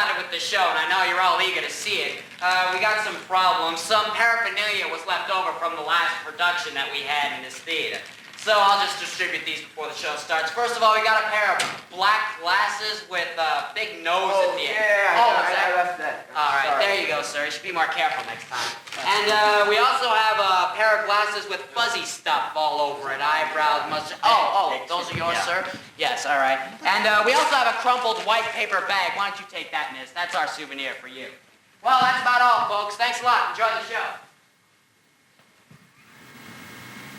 started with the show, and I know you're all eager to see it. We got some problems. Some paraphernalia was left over from the last production that we had in this theater. So I'll just distribute these before the show starts. First of all, we got a pair of black glasses with a big nose at the end. I left that. All right, Sorry. there you go, sir. You should be more careful next time. And we also have a pair of glasses with fuzzy stuff all over it. Eyebrows, mustache. Oh, those are yours, sir? Yes, all right. And we also have a crumpled white paper bag. Why don't you take that, miss? That's our souvenir for you. Well, that's about all, folks. Thanks a lot. Enjoy the show.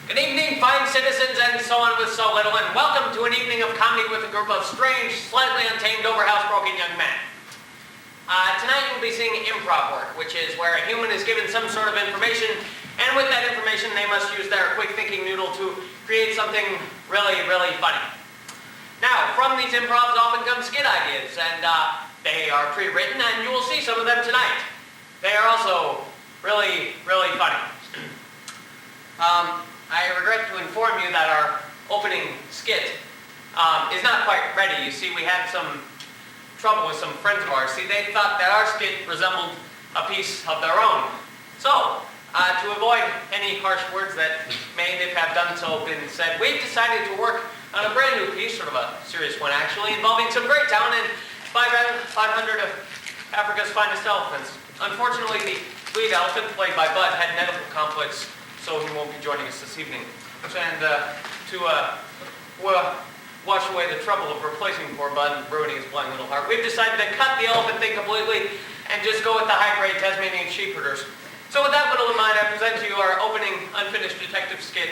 Good evening, fine citizens, and so on with so little, and welcome to an evening of comedy with a group of strange, slightly untamed, over-housebroken young men. Tonight you'll be seeing improv work, which is where a human is given some sort of information, and with that information they must use their quick-thinking noodle to create something really, really funny. Now, from these improvs often come skit ideas, and they are pre-written, and you will see some of them tonight. They are also really, really funny. I regret to inform you that our opening skit is not quite ready. You see, we had some trouble with some friends of ours. See, they thought that our skit resembled a piece of their own. So, to avoid any harsh words that may have done so been said, we've decided to work on a brand new piece, sort of a serious one actually, involving some great talent and 500 of Africa's finest elephants. Unfortunately, the lead elephant, played by Bud, had an edible complex, so he won't be joining us this evening. And to wash away the trouble of replacing poor Bud and ruining his blind little heart, we've decided to cut the elephant thing completely and just go with the high-grade Tasmanian sheepherders. So with that little in mind, I present to you our opening unfinished detective skit,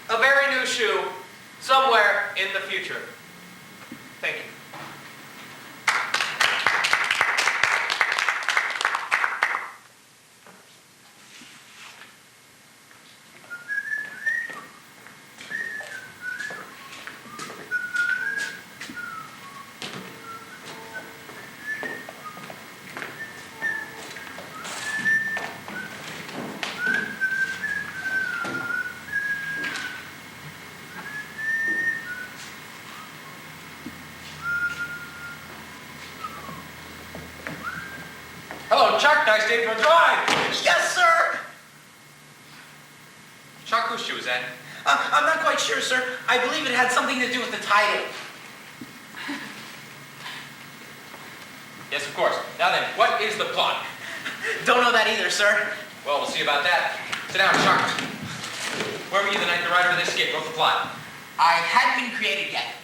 A Very New Shoe, Somewhere in the Future. Thank you. Hello, Chuck. Nice day for a drive. Yes, sir. Chuck, whose shoe is that? I'm not quite sure, sir. I believe it had something to do with the title. Yes, of course. Now then, what is the plot? Don't know that either, sir. Well, we'll see about that. Sit down, Chuck. Where were you the night the writer of this skit wrote the plot? I hadn't been created yet.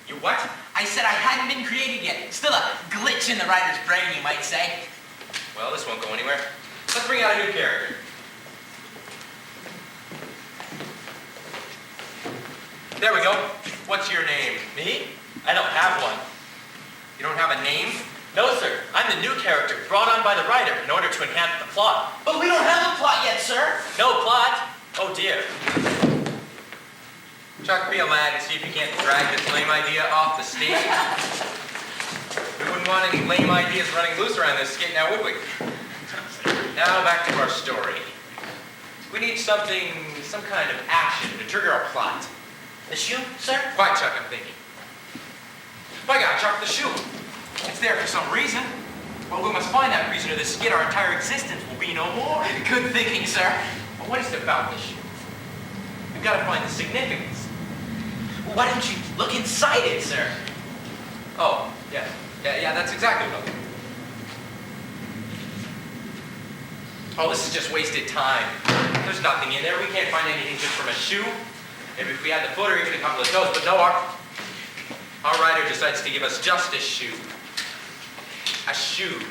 You what? I said I hadn't been created yet. Still a glitch in the writer's brain, you might say. Well, this won't go anywhere. Let's bring out a new character. There we go. What's your name? Me? I don't have one. You don't have a name? No, sir. I'm the new character brought on by the writer in order to enhance the plot. But we don't have a plot yet, sir. No plot? Oh, dear. Chuck, be a lad and see if you can't drag this lame idea off the stage. We wouldn't want any lame ideas running loose around this skit now, would we? Now back to our story. We need some kind of action to trigger our plot. The shoe, sir? Quite, Chuck, I'm thinking. By God, Chuck, the shoe. It's there for some reason. Well, we must find that reason or this skit, our entire existence will be no more. Good thinking, sir. But what is it about this shoe? We've got to find the significance. Well, why don't you look inside it, sir? Oh, yes. Yeah, that's exactly what I'll do. Oh, this is just wasted time. There's nothing in there. We can't find anything just from a shoe. Maybe if we had the foot or even a couple of toes, but no, our writer decides to give us just a shoe. A shoe.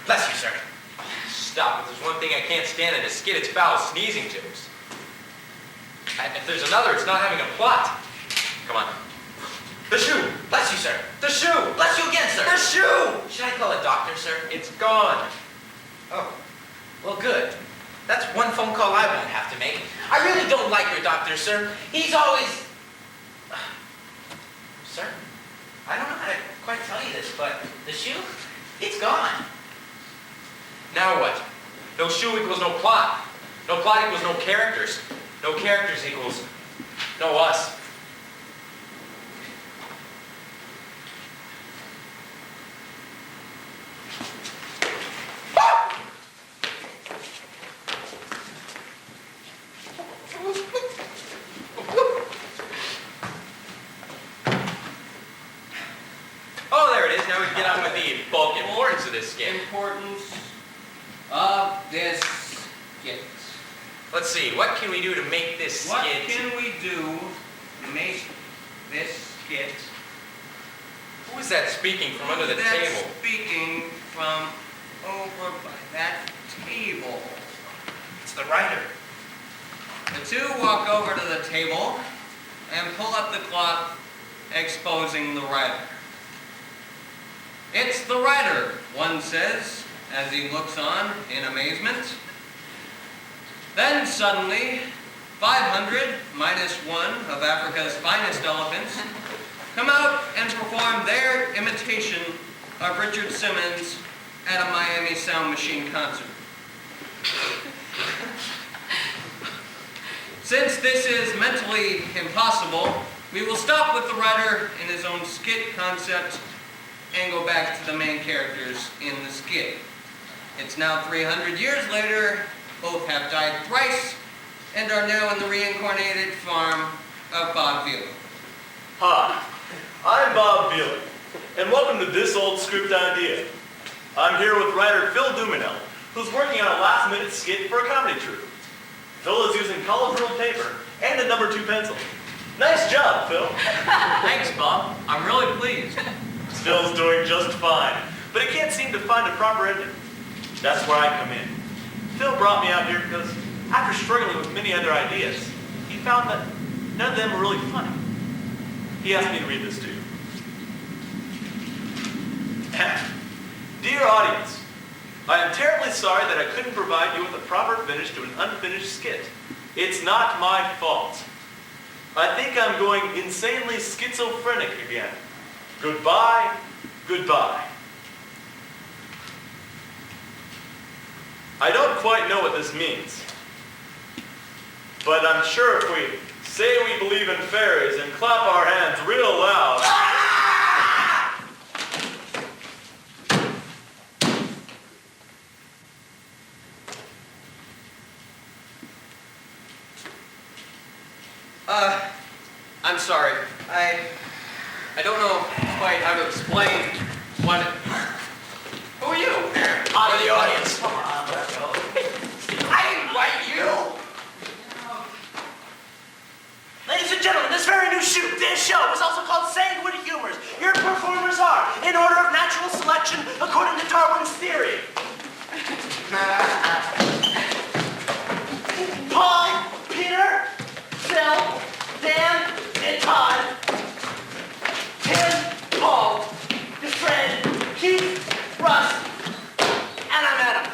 Bless you, sir. Stop. If there's one thing I can't stand in a skit, it's foul sneezing jokes. And if there's another, it's not having a plot. Come on. The shoe. Bless you, sir. The shoe. Bless you again, sir. The shoe. Should I call a doctor, sir? It's gone. Oh, well, good. That's one phone call I won't have to make. I really don't like your doctor, sir. He's always... Sir, I don't know how to quite tell you this, but the shoe, it's gone. Now what? No shoe equals no plot. No plot equals no characters. No characters equals no us. this skit? Let's see, what can we do to make this What skit? can we do to make this skit? Who is that speaking from under the Who's that table? speaking from over by that table? It's the writer. The two walk over to the table and pull up the cloth, exposing the writer. It's the writer, one says, as he looks on in amazement. Then suddenly, 500 minus one of Africa's finest elephants come out and perform their imitation of Richard Simmons at a Miami Sound Machine concert. Since this is mentally impossible, we will stop with the writer in his own skit concept and go back to the main characters in the skit. It's now 300 years later, both have died thrice, and are now in the reincarnated farm of Bob Vila. Hi, I'm Bob Vila, and welcome to This Old Script Idea. I'm here with writer Phil Duminel, who's working on a last-minute skit for a comedy troupe. Phil is using college ruled paper and a number 2 pencil. Nice job, Phil. Thanks, Bob. I'm really pleased. Phil's doing just fine, but he can't seem to find a proper ending. That's where I come in. Phil brought me out here because after struggling with many other ideas, he found that none of them were really funny. He asked me to read this to you. Dear audience, I am terribly sorry that I couldn't provide you with a proper finish to an unfinished skit. It's not my fault. I think I'm going insanely schizophrenic again. Goodbye, goodbye. I don't quite know what this means, but I'm sure if we say we believe in fairies and clap our hands real loud, I'm sorry. I don't know quite how to explain what. Who are you? Out of the audience. Come on, let's go. I invite you. Ladies and gentlemen, this very new show is also called Sanguine Humours. Your performers are, in order of natural selection, according to Darwin's theory. Paul, Peter, Phil, Dan, and Todd. Tim, Paul, your friend, Keith, Russ, and I'm Adam.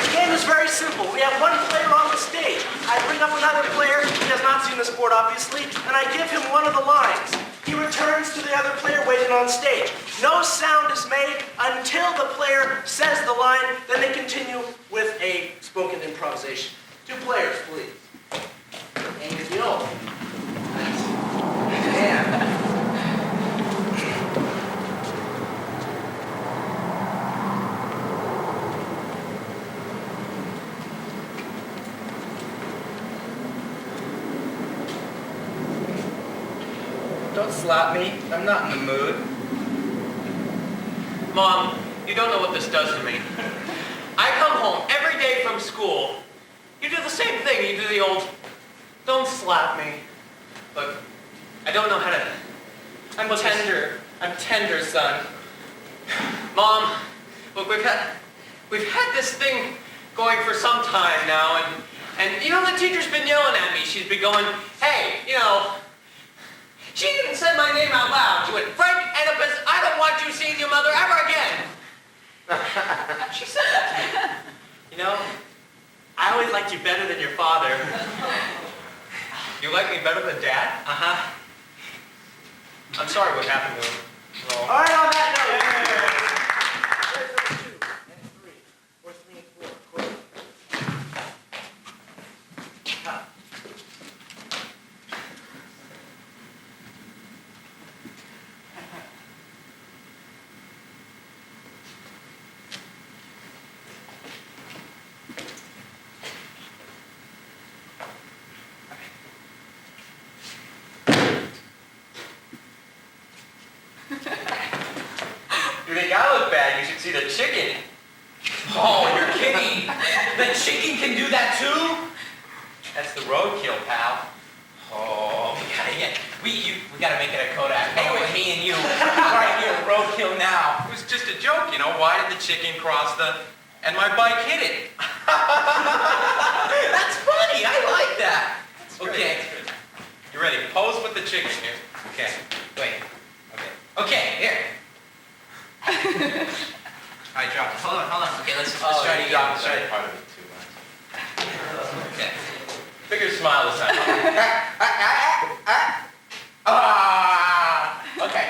The game is very simple. We have one player on the stage. I bring up another player, he has not seen the sport obviously, and I give him one of the lines. He returns to the other player waiting on stage. No sound is made until the player says the line, then they continue with a spoken improvisation. 2 players, please. And you know. Yeah. Don't slap me. I'm not in the mood. Mom, you don't know what this does to me. I come home every day from school. You do the same thing. You do the old, don't slap me. But I don't know how to. I'm tender. I'm tender, son. Mom, look, we've had this thing going for some time now, and you know, the teacher's been yelling at me. She's been going, hey, you know, she even said my name out loud. She went, Frank Oedipus, I don't want you seeing your mother ever again. She said that to me. You know, I always liked you better than your father. You like me better than Dad? Uh-huh. I'm sorry what happened to him. No. All right, on that note. Where's number 2 and 3? Or 3 and 4? Quick. Ah. You think I look bad? You should see the chicken. chicken can do that too? That's the roadkill, pal. Oh, we gotta make it a Kodak. Hey, with me and you, right here, roadkill now. It was just a joke, you know. Why did the chicken cross the... and my bike hit it? That's funny. I like that. Okay. You ready? Pose with the chicken here. Okay. Wait. Okay. Here. All right, drop it. Hold on. Okay, let's try it again. Let's try it. Part of it too. Okay. Bigger smile this time. Okay.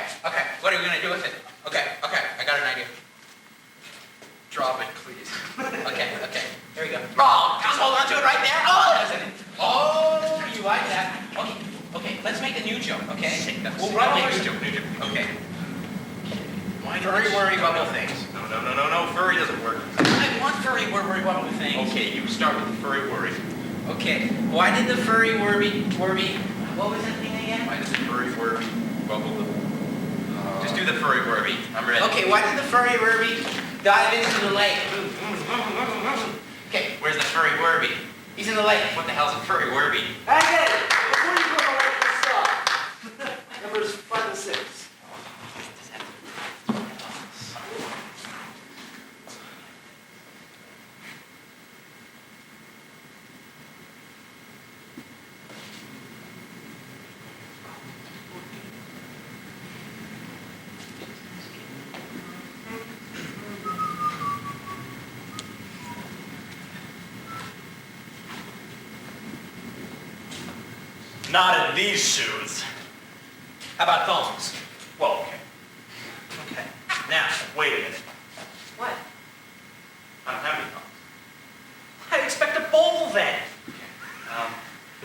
What are we gonna do with it? Okay. I got an idea. Drop it, please. Okay. Here we go. Oh, just hold on to it right there. Oh, you like that? Okay. Let's make a new joke. Okay. We'll run over. New joke. Okay. Furry, worry, bubble things. No. Furry doesn't work. I want furry, worry, bubble things. Okay, you start with the furry worry. Okay. Why did the furry worry? What was that thing again? Why does the furry worry bubble the... Just do the furry worry. I'm ready. Okay. Why did the furry worry dive into the lake? Okay. Where's the furry worry? He's in the lake. What the hell's a furry worry? I get it. Before you go on, let's stop. Numbers 5 and 6. Not in these shoes. How about thongs? Well, okay. Now. Wait a minute. What? I don't have any thongs. I expect a bowl then.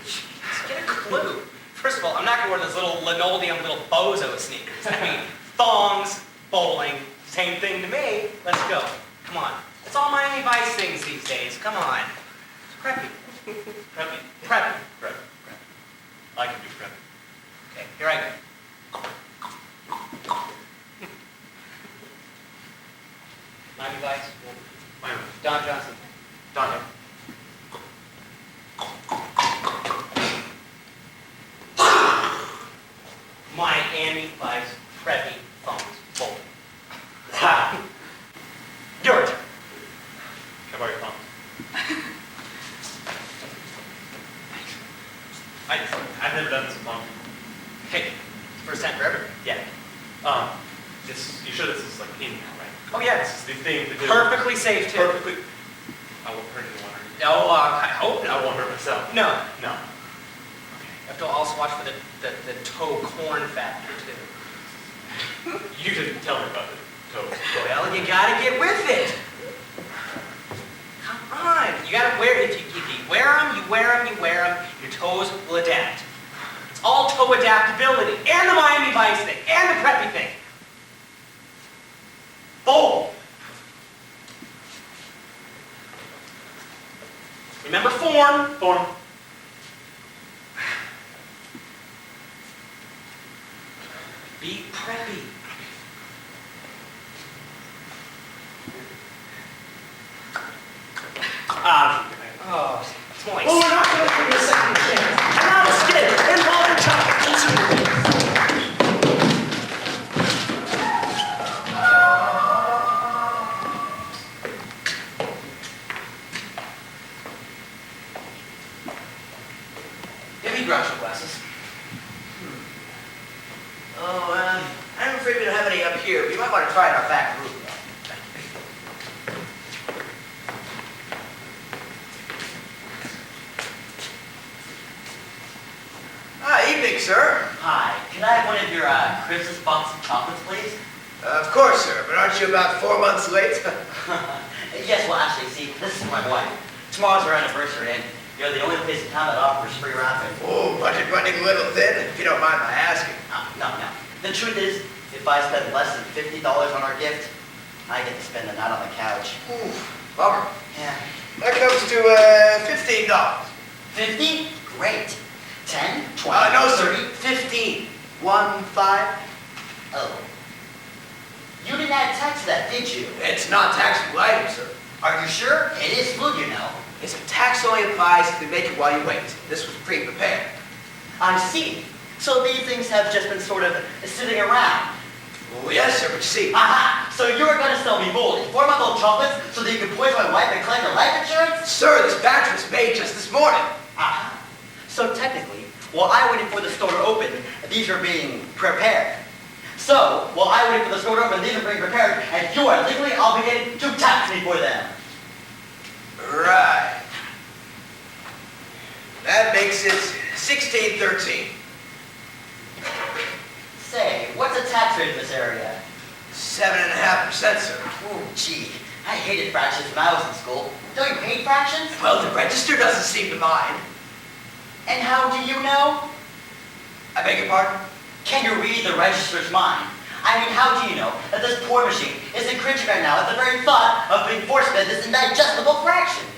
Just get a clue. First of all, I'm not gonna wear those little linoleum little bozo sneakers. I mean, thongs, bowling, same thing to me. Let's go. Come on. It's all Miami Vice things these days. Come on. It's preppy. Preppy. I can do prep. Okay, here I go. Miami Vice. Don Johnson. Done. Miami Vice preppy thongs bowling. Ha! Your turn. How about your thongs? I've never done this with thongs. Hey, first time for everything. Yeah. You sure this is like in now, right? Oh yeah, This is the thing to do. perfectly safe too. Perfectly. I won't hurt anyone. No, I hope I not. won't hurt myself. No. No. You have to also watch for the toe corn factor too. You didn't tell me about the toes. Well, you gotta get with it. Come on, you gotta wear it. If you wear them, your toes will adapt. It's all toe adaptability, and the Miami Vice thing, and the preppy thing. Bowl. Remember form. Form. Be preppy. Oh, points. Well, we're not going to give you a second chance. And now a skit involving chocolate and super. Give me Groucho glasses. Oh, I'm afraid we don't have any up here, but you might want to try it in our back room. Evening, sir. Hi, can I have one of your Christmas box of chocolates, please? Of course, sir, but aren't you about 4 months late? Yes, well, actually, see, this is my wife. Tomorrow's our anniversary, and you're the only place in town that offers free raffle. Oh, budget running a little thin, if you don't mind my asking. No. The truth is, if I spend less than $50 on our gift, I get to spend the night on the couch. Ooh, bummer. Yeah. That comes to $15. 50? Great. 10? 20? No, sir. 30? 15? 1, 5? Oh. You didn't add tax to that, did you? It's not taxable item, sir. Are you sure? It is food, you know. is if tax only applies if we make it while you wait. This was pre-prepared. I see. So these things have just been sort of sitting around. Oh, yes, sir, but you see, Aha! So you're gonna sell me moldy 4-month-old chocolates so that you can poison my wife and collect her life insurance? sir, this batch was made just this morning. Aha! So technically, while I waited for the store to open, these are being prepared. So, while I waited for the store to open, these are being prepared, and you are legally obligated to tax me for them. Right. That makes it 1613. Say, what's the tax rate in this area? 7.5%, sir. Oh, gee, I hated fractions when I was in school. Don't you hate fractions? Well, the register doesn't seem to mind. And how do you know? I beg your pardon? Can you read the register's mind? I mean, how do you know that this poor machine isn't cringing right now at the very thought of being forced fed this indigestible fraction?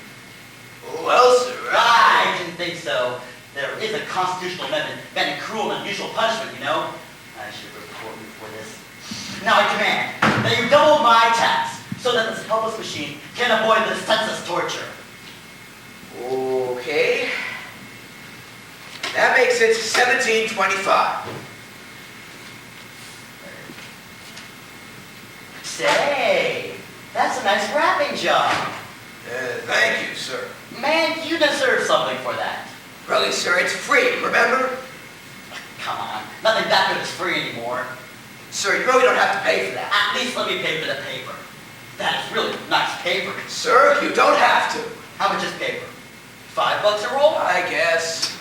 Well, sir, I didn't think so. There is a constitutional amendment banning cruel and unusual punishment, you know. I should report you for this. Now I demand that you double my tax so that this helpless machine can avoid this senseless torture. Okay. That makes it 1725. Say, that's a nice wrapping job. Thank you, sir. Man, you deserve something for that. Really, sir, it's free, remember? Come on, nothing that good is free anymore. Sir, you really don't have to pay for that. At least let me pay for the paper. That is really nice paper. Sir, you don't have to. How much is paper? $5 a roll? I guess.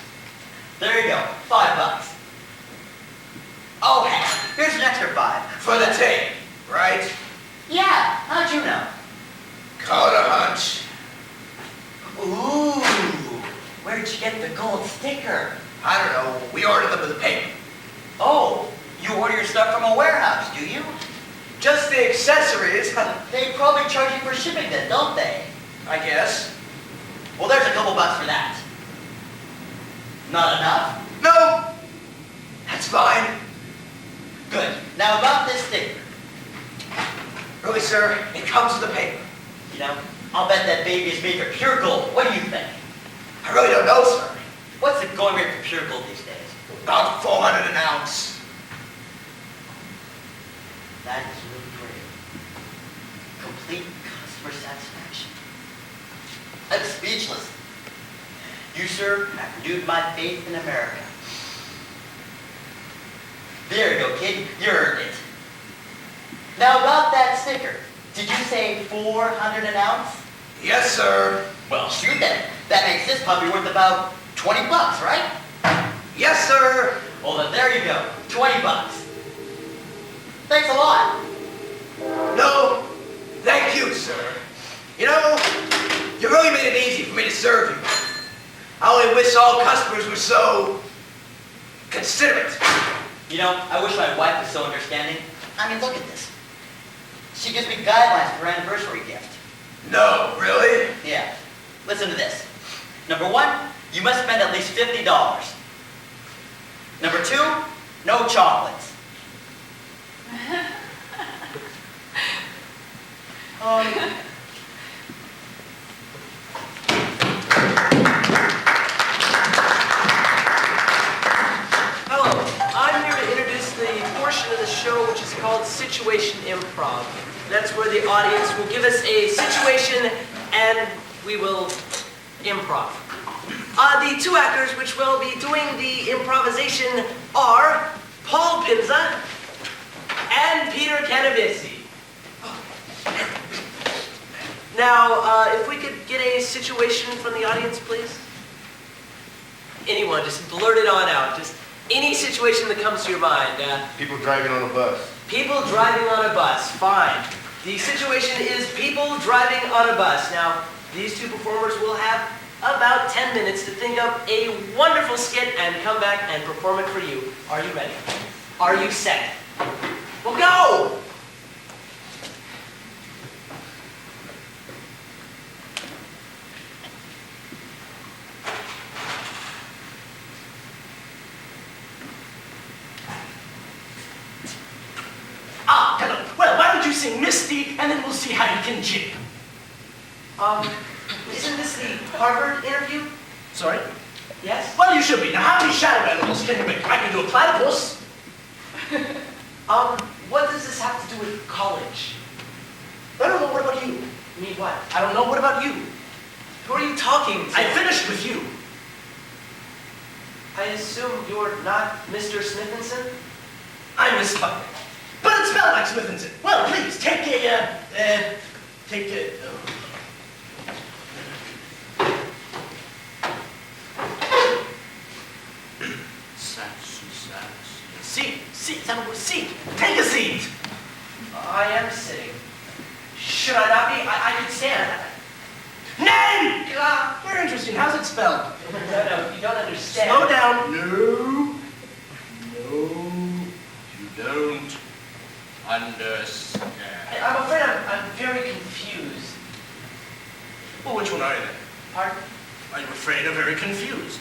There you go, $5. Oh, heck, here's an extra 5. For the tape, right? Yeah, how'd you know? Call it a hunch. Ooh, where'd you get the gold sticker? I don't know, we ordered them with the paper. Oh, you order your stuff from a warehouse, do you? Just the accessories, They probably charge you for shipping then, don't they? I guess. Well, there's a couple bucks for that. Not enough? No, that's fine. Good. Now about this sticker. Really, sir, it comes with the paper. You know, I'll bet that baby is made for pure gold. What do you think? I really don't know, sir. What's the going rate for pure gold these days? About 400 an ounce. That is really great. Complete customer satisfaction. I'm speechless. You, sir, have renewed my faith in America. There you go, kid. You earned it. Now about that sticker. Did you say 400 an ounce? Yes, sir. Well, shoot then. That makes this puppy worth about $20, right? Yes, sir. Well, then there you go. $20. Thanks a lot. No, thank you, sir. You know, you really made it easy for me to serve you. I only wish all customers were so considerate. You know, I wish my wife was so understanding. I mean, look at this. She gives me guidelines for her anniversary gift. No, really? Yeah. Listen to this. Number 1, you must spend at least $50. Number 2, no chocolates. Hello, I'm here to introduce the portion of the show which is called Situation Improv. That's where the audience will give us a situation and we will improv. The two actors which will be doing the improvisation are Paul Pinza and Peter Canavisi. Now, if we could get a situation from the audience, please. Anyone, just blurt it on out. Just any situation that comes to your mind. People driving on a bus. People driving on a bus, fine. The situation is people driving on a bus. Now, these two performers will have about 10 minutes to think up a wonderful skit and come back and perform it for you. Are you ready? Are you set? Well, go! Hello. Well, why don't you sing Misty, and then we'll see how you can jig. Isn't this the Harvard interview? Sorry? Yes? Well, you should be. Now, how many shadow animals can you make? I can do a platypus. What does this have to do with college? I don't know. What about you? Me what? I don't know. What about you? Who are you talking to? I finished with you. I assume you're not Mr. Smithinson? I misspelled it. But it's spelled like Smithinson. Well, please, take a, seat. Take a seat. I am sitting. Should I not be? I could stand. Name! Very interesting. How's it spelled? No, you don't understand. Slow down. No, you don't understand. I'm afraid I'm very confused. Well, which one are you then? Pardon? Are you afraid or very confused?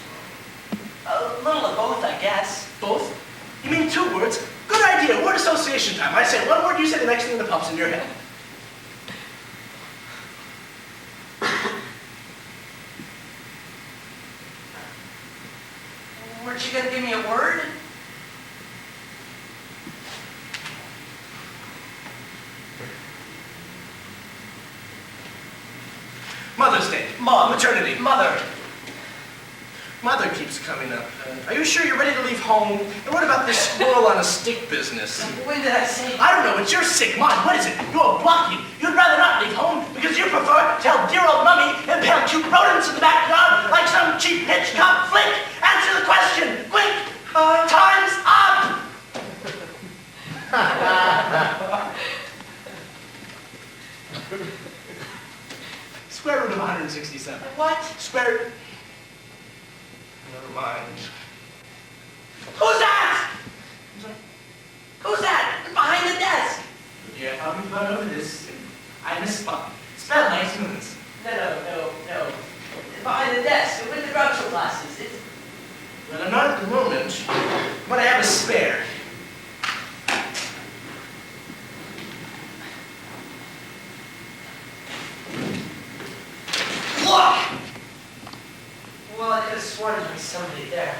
A little of both, I guess. Both? You mean two words? Good idea. Word association time. I say one word, you say the next thing that pops in your head. Weren't you gonna give me a word? Mother's Day. Mom. Maternity. Mother. Mother keeps coming up. Are you sure you're ready to leave home? And what about this squirrel on a stick business? When did I say? I don't know. It's your sick mind. What is it? You're blocking. You'd rather not leave home because you prefer to help dear old mummy impale cute rodents in the backyard like some cheap Hitchcock flick. Answer the question. Quick. Time's up. Square root of 167. What? Square. Never mind. Who's that? Who's that? Behind the desk. Yeah, I'll be fun over this. I misspelled. Spell like humans. No. Behind the desk with the drugstore glasses. It's... Well, I'm not at the moment, but I have a spare. Look! Well, I could have sworn there was somebody there.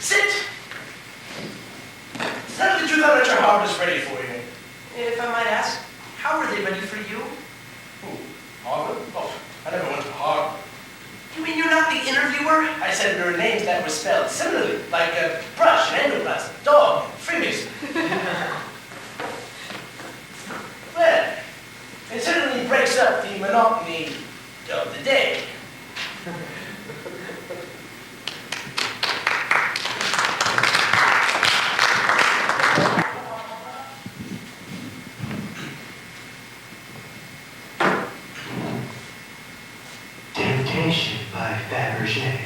Sit! Tell the truth, how much your harvest ready for you. If I might ask, how were they ready for you? Who? Harvard? Oh, I never went to Harvard. You mean you're not the interviewer? I said there were names that were spelled similarly, like brush and endoplasm, dog, freebies. Well, it certainly breaks up the monotony of the day. Temptation by Fabergé,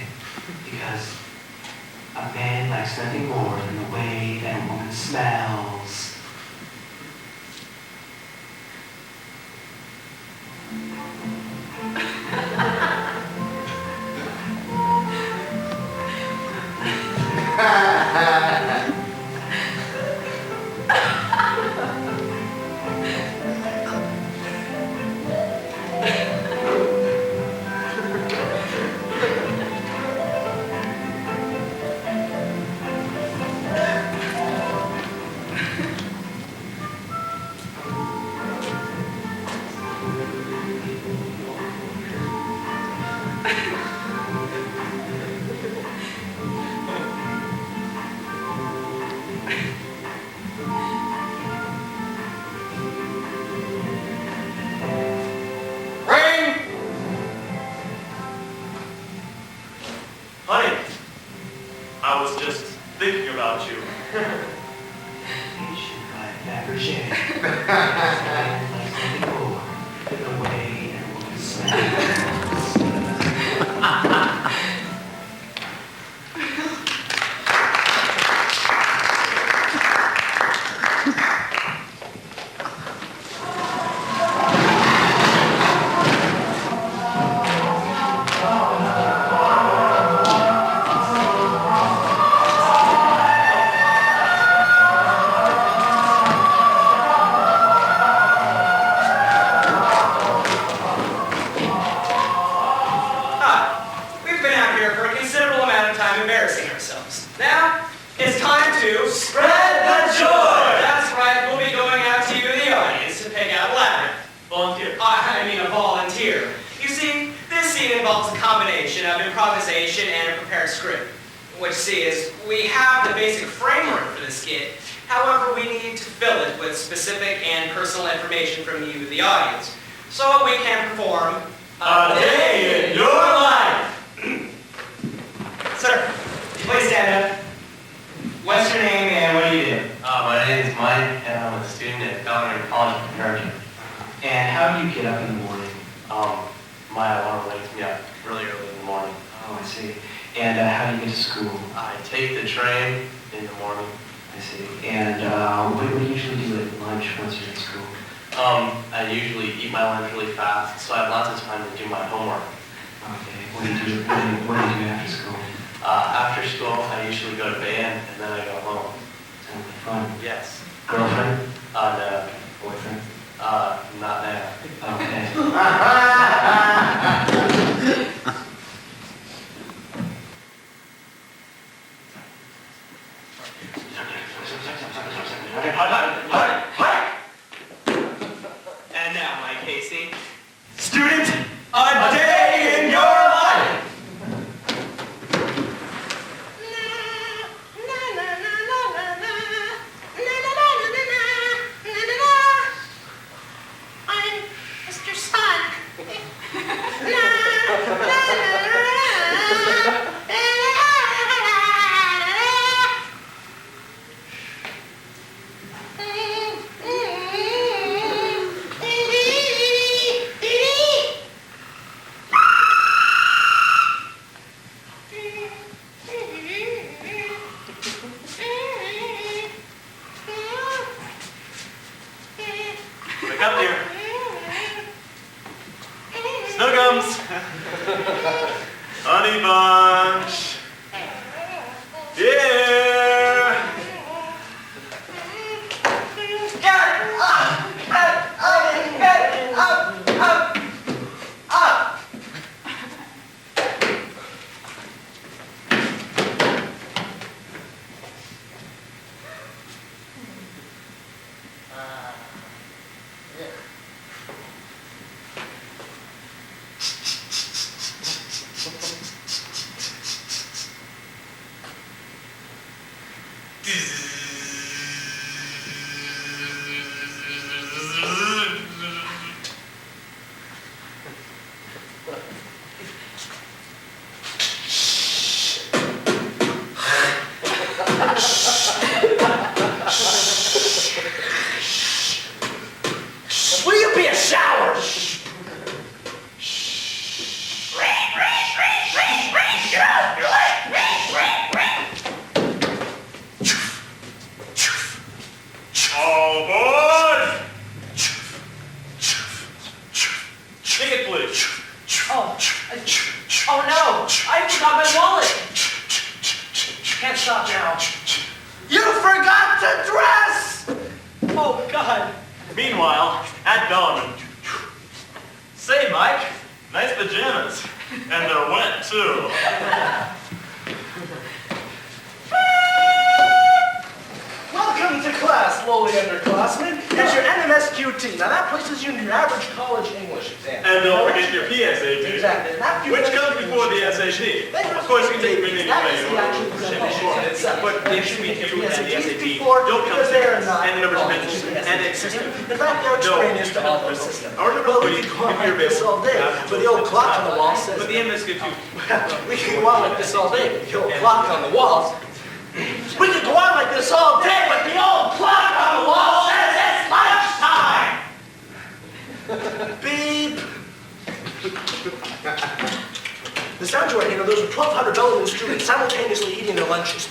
because a man likes nothing more than the way that a woman smells. being a volunteer. You see, this scene involves a combination of improvisation and a prepared script. What you see is we have the basic framework for the skit. However, we need to fill it with specific and personal information from you, the audience, so we can perform A Day in Your Life. Sir, please stand up. What's your name and what do you do? My name is Mike, and I'm a student at Bellarmine College Prep. And how do you get up in the morning? My alarm wakes me up really early in the morning. Oh, I see. And how do you get to school? I take the train in the morning. I see. And what do you usually do at lunch once you're in school? I usually eat my lunch really fast, so I have lots of time to do my homework. Okay. What do you do after school? After school, I usually go to band, and then I go home. Sounds like fun. Yes. Girlfriend? No. Boyfriend? Not now. Okay. And now, Mike Casey. Student, a day in your life! I'm Mr. Sun. Wake up, dear. Snookums. Honey Bunch. Dear. Will you be a shower? All aboard! Ticket, please. Oh no! I forgot my wallet! Can't stop now. You forgot to dress! Oh God! Meanwhile, at Bellarmine. Say, Mike, nice pajamas. And they're wet, too. Welcome to class, lowly underclassmen. Here's your NMSQT. Now that places you in your average college English exam. And don't forget your PSAT. Exactly. And after you Which finish comes your before the English, SAT. then Of course, you can take your anything That away. is the actual examination itself. But the You should SAT take and the PSATs SAT before don't come because they are not and the numbers all pencils in the and SAT it's system. In fact, they're extraneous to all the system. I remember Well, when we you can go on if you're like this all day, but the old clock on the wall says But the MS good too. we can go on like this all day, but the old clock on the wall. We can go on like this all day, but the old clock on the wall says it's lunchtime! Beep! The sound you are hearing are those of 1,200 Bellarmine students simultaneously eating their lunches.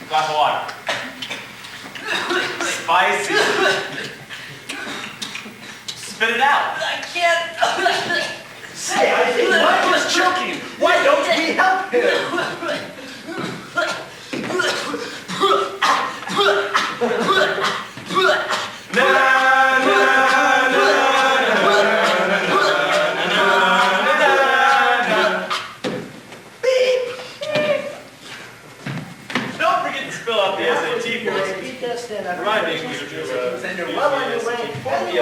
Glass of water. Spicy. Spit it out. I can't. Say, I think Mike is choking. Why don't we help him? Don't forget spill out the SAT points. Reminding you to use the SAT form. The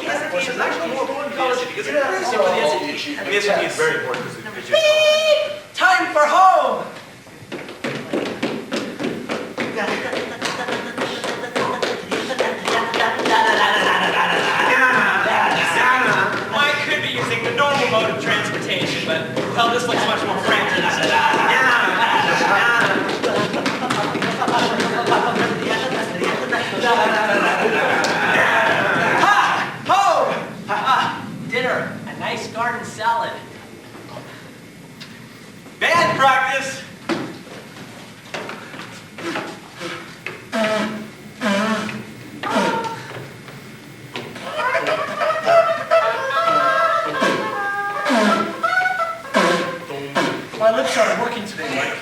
SAT is actually more important than the SAT because it's pretty simple with the SAT. And the SAT is very important because it gives you Time for home! I could be using the normal mode of transportation, but hell, this looks much more frantic. Dinner, a nice garden salad. band practice. My lips aren't working today, Mike.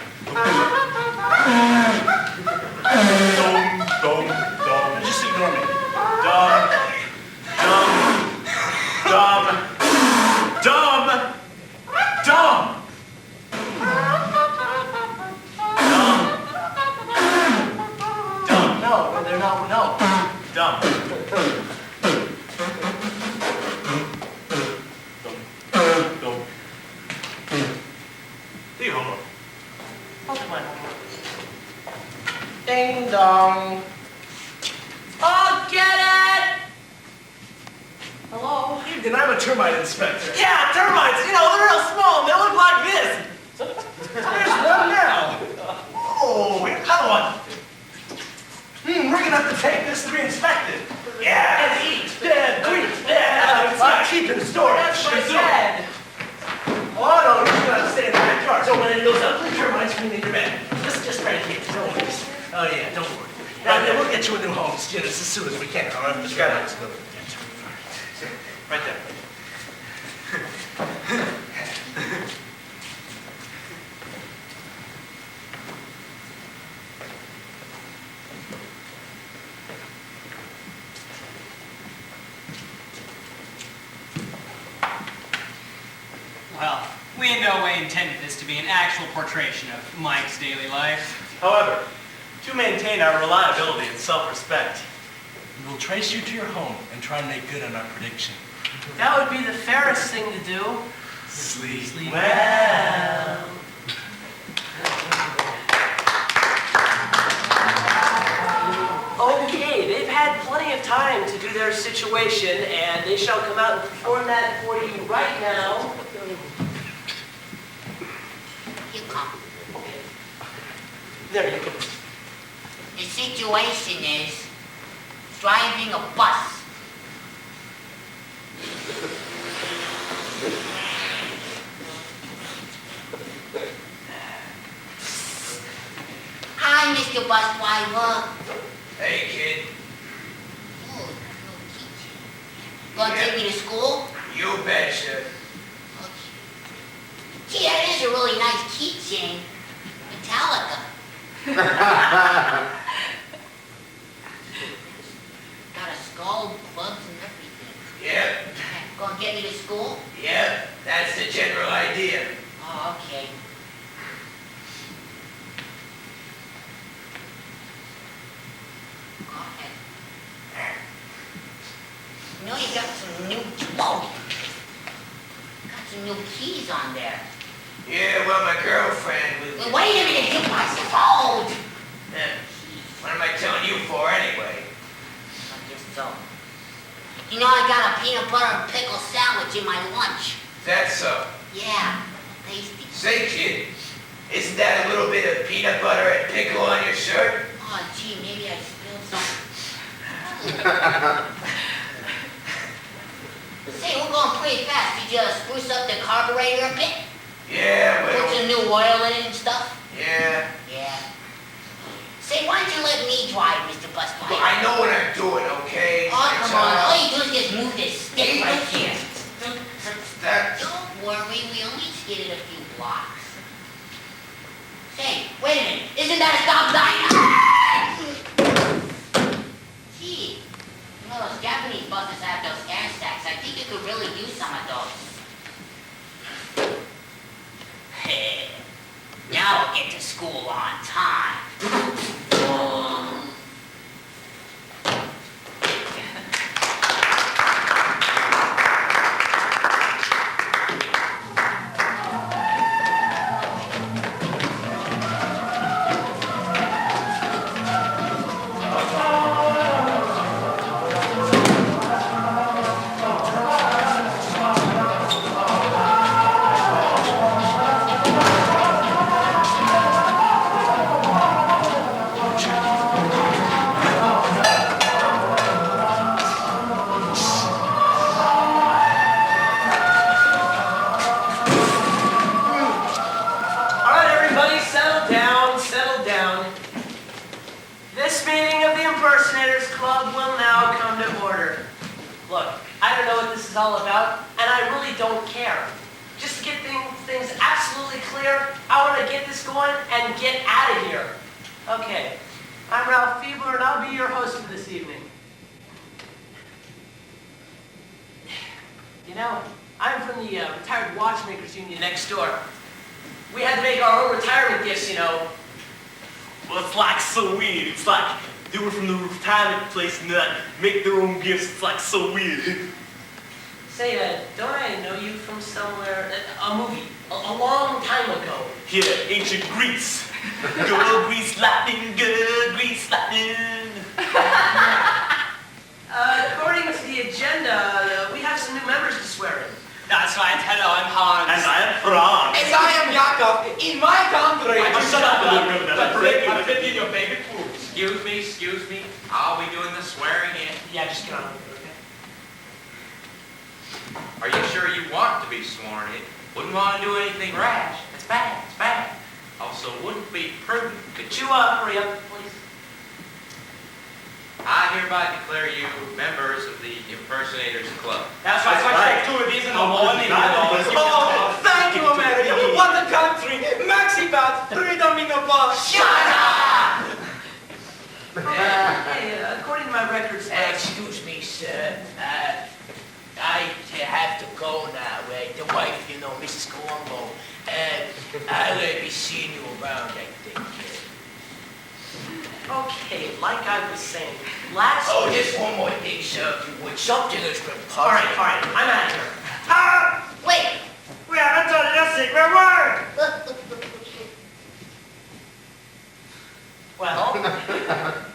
Just ignore me. Dumb. No, they're not. No. Dumb. Do your homework. I'll do my homework. Ding dong. I'll get it! Hello? Evening, I'm a termite inspector. Yeah, termites, you know, they're real small and they look like this. There's one now. Oh, wait, another one. We're gonna have to take this to be inspected. Yeah. And eat. Dead, grease, dead. Keep in storage. That's what I said. Oh, no, you're gonna stay in the backyard. So when those ugly termites come in your bed, just right here. Don't worry. Oh, yeah, don't worry. Now, we'll get you a new home, Janice, as soon as we can. All right, just grab it. Right there. Well, we in no way intended this to be an actual portrayal of Mike's daily life. However, to maintain our reliability and self-respect, We will trace you to your home and try and make good on our prediction. That would be the fairest thing to do. Sleep well. Okay, they've had plenty of time to do their situation, and they shall come out and perform that for you right now. You come. Okay. There you go. The situation is driving a bus. Hi, Mr. Bus Driver. Hey, kid. Oh, gonna take me to school? You betcha. Okay. Gee, that is a really nice keychain. Metallica. Got a skull, plugs, and everything. Yep. Gonna get me to school? Yep. That's the general idea. Oh, okay. Go ahead. You know you got some new, whoa! Got some new keys on there. Yeah, well, my girlfriend was... Wait a minute, you must fold! What am I telling you for, anyway? I guess so. You know, I got a peanut butter and pickle sandwich in my lunch. Is that so? Yeah, tasty. Say, kid, isn't that a little bit of peanut butter and pickle on your shirt? Oh, gee, maybe I spilled some. Say, we're going pretty fast. Did you spruce up the carburetor a bit? Yeah, Put well... some new oil in it and stuff? Yeah. Yeah. Say, why don't you let me drive, Mr. Bus Driver? Well, I know what I'm doing, okay? Oh, come on. All you do is just move this stick right here. That... Don't worry, we only skidded a few blocks. Say, wait a minute. Isn't that a stop sign? Gee, you know, those Japanese buses have those air stacks. I think you could really use some of those. Now I'll get to school on time. This meeting of the Impersonators Club will now come to order. Look, I don't know what this is all about, and I really don't care. Just to get things absolutely clear, I want to get this going and get out of here. Okay, I'm Ralph Fiebler, and I'll be your host for this evening. You know, I'm from the retired watchmakers union next door. We had to make our own retirement gifts, you know. Well, it's like so weird. It's like they were from the retirement place and they like make their own gifts. It's like so weird. Say, don't I know you from somewhere? A movie, a long time ago. Yeah, ancient Greece. Go Greece lightning, go Greece lightning. According to the agenda, we have some new members to swear in. That's right. Hello, I'm Hans. And I am Franz. And I am Jakob. In my country, Shut up a little bit. I'm flipping your baby food. Excuse me. Are we doing the swearing in? Yeah, just get on with it, okay? Are you sure you want to be sworn in? Wouldn't want to do anything rash. It's bad. It's bad. Also, wouldn't be prudent. Could you hurry up, please? I hereby declare you members of the Impersonators Club. That's right. So I take 2 of these in the morning. Oh, thank you, America. What a country. Maxi bat, freedom in the bus. Shut up! Hey, according to my records, Excuse me, sir. I have to go now. The wife, you know, Mrs. Colombo. I will be seeing you around, I think. okay, like I was saying, last Oh, week... just one more thing, sir, if you would. Something has been All right, puzzling. I'm out of here. Wait! We haven't told you a secret word! Well,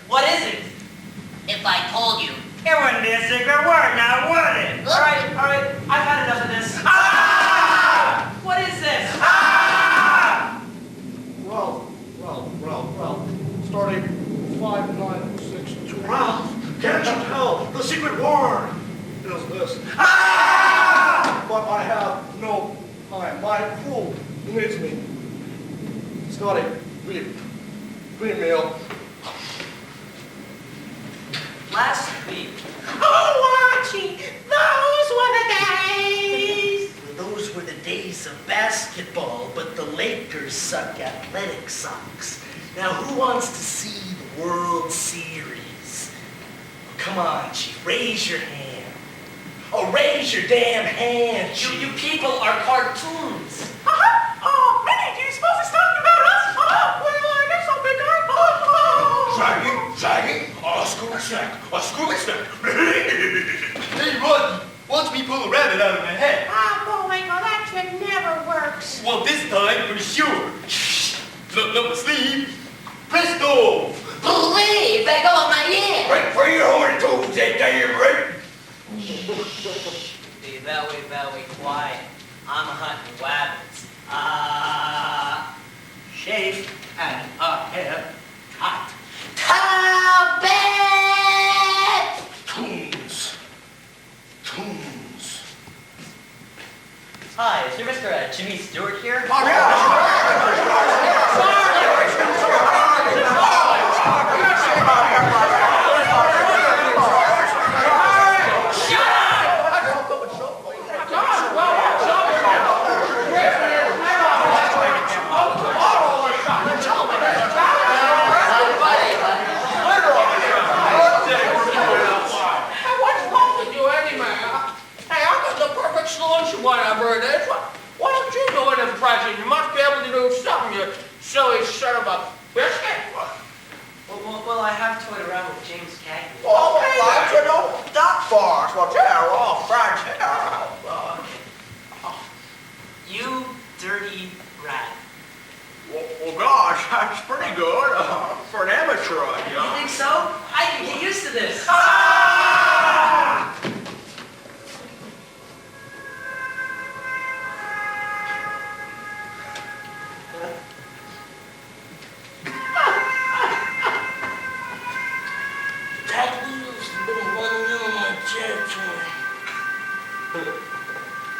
what is it? If I told you. It wouldn't be a secret word now, would it? All right, I've had enough of this. Ah! What is this? Ah! Ralph. Starting 5962. Ralph, Can't you tell? The secret word is this. Ah! But I have no time. My crew needs me. Scotty, green meal. last week, Oh, Archie, those were the days! those were the days of basketball, but the Lakers suck athletic socks. Now, who wants to see the World Series? Come on, Chief, raise your hand. Oh, raise your damn hand, Chief. You people are cartoons. Oh, Minnie, do you suppose he's talking about us? Well, I guess I'll be darned. Shaggy, Scooby Snack. Hey, Rod, watch me pull a rabbit out of my head. Oh, boy, well, that trick never works. Well, this time for sure. Look up my sleeve. Presto! Believe, they go in my ear. Right for your horn toes, that damn right. Be very, very quiet. I'm hunting rabbits. Shave and hair cut. How bad? Tunes. Hi, is there Mr. Jimmy Stewart here? You must be able to do something, you silly son of a biscuit. Well, I have toyed around with James Cagney. That far. Well, tear off, fried You dirty rat. Well, gosh, that's pretty good for an amateur, You think so? I can get used to this. That wheel's been running in on my territory.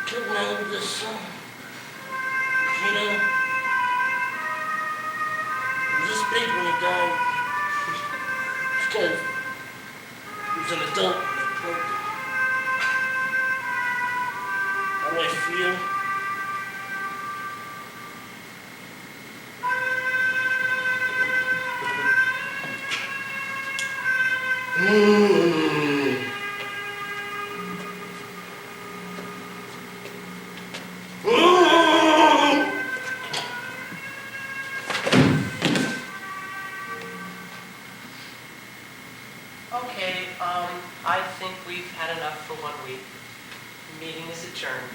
Couldn't handle the sun. You know, he was this big when he died. because he's an adult and appropriate. How do I feel? Okay, I think we've had enough for 1 week. Meeting is adjourned.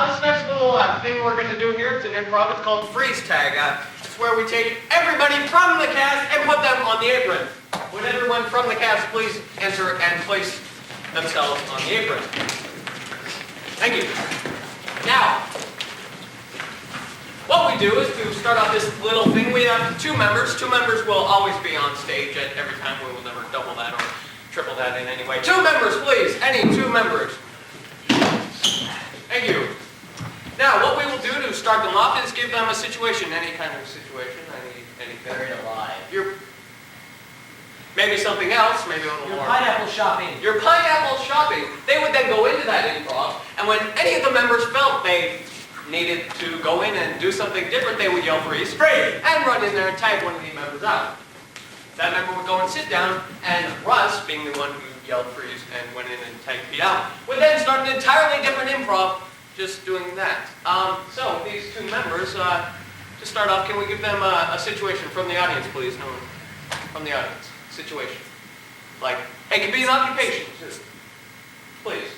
This next little thing we're going to do here, it's an improv, it's called freeze tag. It's where we take everybody from the cast and put them on the apron. Would everyone from the cast please enter and place themselves on the apron? Thank you. Now, what we do is to start off this little thing, we have 2 members. 2 members will always be on stage at every time. We will never double that or triple that in any way. 2 members, please. Any 2 members. Thank you. Now, what we will do to start them off is give them a situation, any kind of situation, anything. Buried alive. Maybe something else, maybe a little Your more. pineapple shopping. Your pineapple shopping. They would then go into that improv, and when any of the members felt they needed to go in and do something different, they would yell freeze, freeze, and run in there and type one of the members out. That member would go and sit down, and Russ, being the one who yelled freeze and went in and typed it out, would then start an entirely different improv, just doing that. So these 2 members, to start off, can we give them a situation from the audience, please? No, from the audience. Situation. Like, it can be an occupation, too. Please.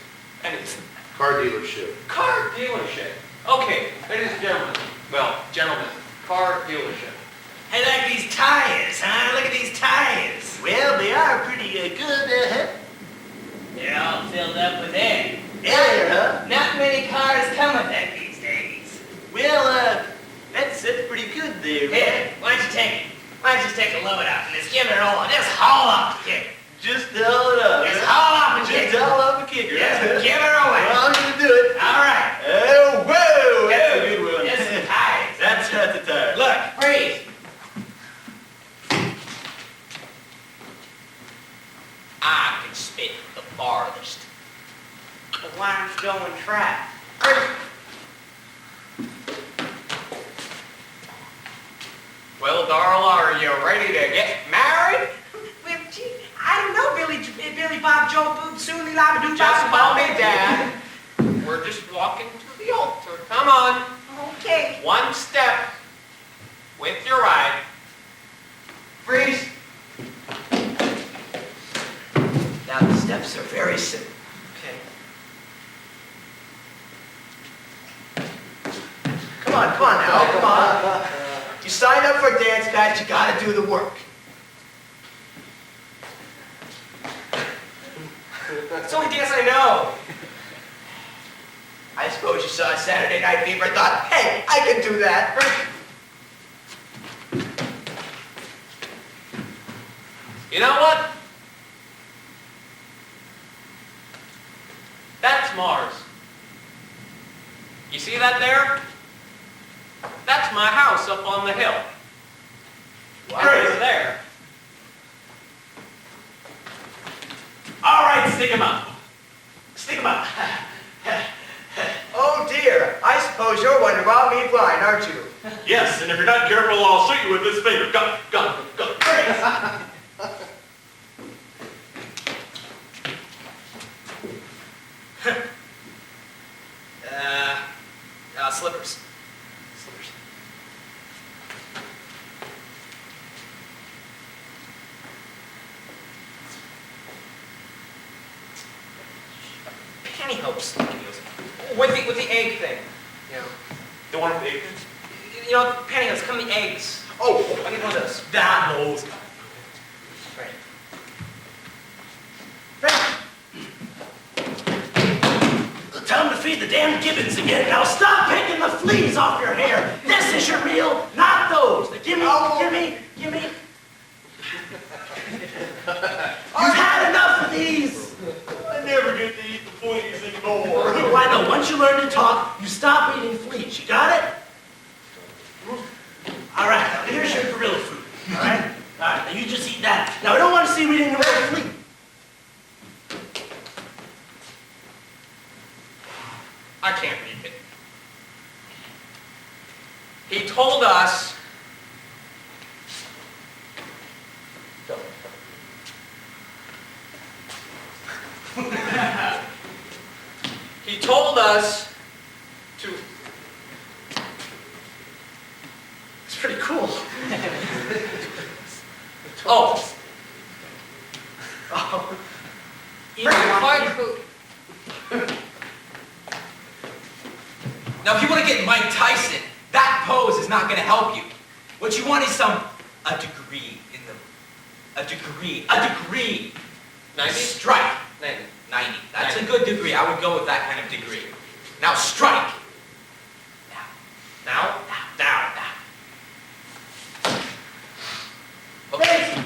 Anything. Car dealership. Car dealership. Okay, ladies and gentlemen. Well, gentlemen. Car dealership. Hey, like these tires, huh? Look at these tires. Well, they are pretty good, They're all filled up with air. Air, huh? Not many cars come with that these days. Well, that's pretty good there. Here, why don't you take it? Why don't you just take a load out and just give it a roll? Just haul up the kicker. Just haul it up. Just haul up and Just kick. haul up a kicker. Just give her away. Well, I'm gonna do it. All right. Oh, whoa! That's a good one. Just the tires. That's the tire. Look, freeze. I can spit the farthest. But why don't you go and try? Well, Darla, are you ready to get married? Well, gee, I don't know, Billy Bob Joe Boop Soonly Lava Doo. Just call me Dad. We're just walking to the altar. Come on. Okay. 1 step with your right. Freeze. Now the steps are very simple. Okay. Come on now, come on. You signed up for a dance class, you gotta do the work. It's the only dance I know. I suppose you saw Saturday Night Fever and thought, hey, I can do that. You know what? That's Mars. You see that there? That's my house up on the hill. Right over there. All right, stick 'em up. Stick 'em up. Oh dear, I suppose you're wondering about me blind, aren't you? Yes, and if you're not careful, I'll shoot you with this finger. Go, go, go. Slippers. Slippers. Pantyhose. With the egg thing. You know. The one with the egg? You know, pantyhose, come the eggs. Oh, I need one of those. Those. Right. Time to feed the damn gibbons again. Now stop picking the fleas off your hair. This is your meal, not those. Gimme. You've had enough of these. I never get to eat the fleas anymore. Why no? Once you learn to talk, you stop eating fleas. You got it? All right. Now here's your gorilla food. All right. All right. Now you just eat that. Now I don't want to see you eating another flea. I can't read it. He told us he told us to. It's pretty cool. Oh. Now, if you want to get Mike Tyson, that pose is not going to help you. What you want is a degree in the, a degree. 90? Strike. 90. 90. That's a good degree. I would go with that kind of degree. Now, strike. Now? Now. Okay.